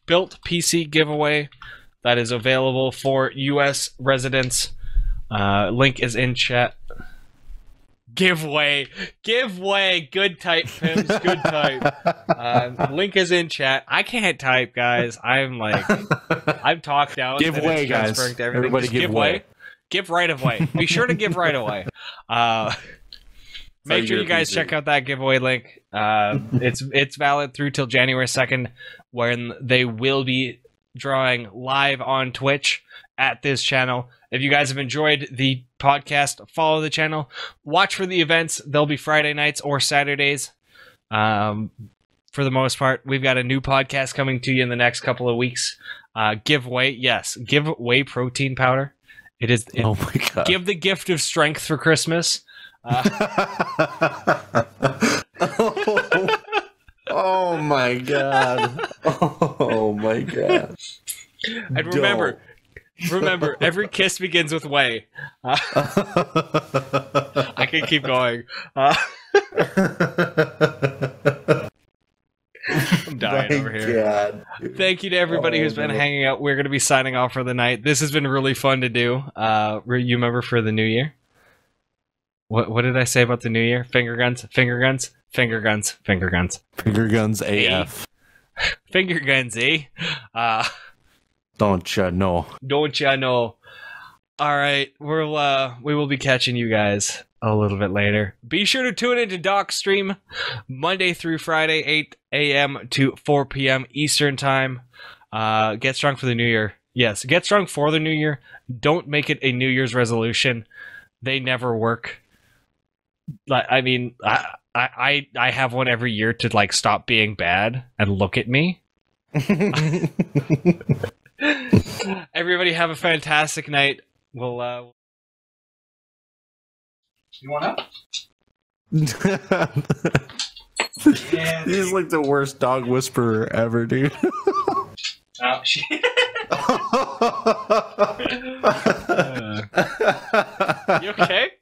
built PC giveaway that is available for US residents. Link is in chat. Giveaway. Good type, Pims. Good type. Link is in chat. I can't type, guys. I'm talked out. Give way, guys. Everybody give way. Give right of way. Be sure to give right away. Make sure you guys check out that giveaway link. It's valid through till January 2nd, when they will be drawing live on Twitch at this channel. If you guys have enjoyed the podcast, follow the channel. Watch for the events. They'll be Friday nights or Saturdays. For the most part, we've got a new podcast coming to you in the next couple of weeks. Giveaway, yes. Give away protein powder. Oh my God. Give the gift of strength for Christmas. Oh my God. Oh my God. And remember, every kiss begins with way. I can keep going. I'm dying over here. God. Thank you to everybody who's been hanging out. We're going to be signing off for the night. This has been really fun to do. You remember for the new year? What did I say about the new year? Finger guns, finger guns, finger guns, finger guns. Finger guns AF. Finger guns, eh? Don't ya know? Don't ya know? All right, we will be catching you guys a little bit later. Be sure to tune into Doc's stream Monday through Friday, 8 a.m. to 4 p.m. Eastern time. Get strong for the new year. Yes, get strong for the new year. Don't make it a New Year's resolution. They never work. I mean, I have one every year to like stop being bad and look at me. Everybody have a fantastic night. We'll you want up? Yeah, he's like the worst dog whisperer ever, dude. Oh shit. You okay?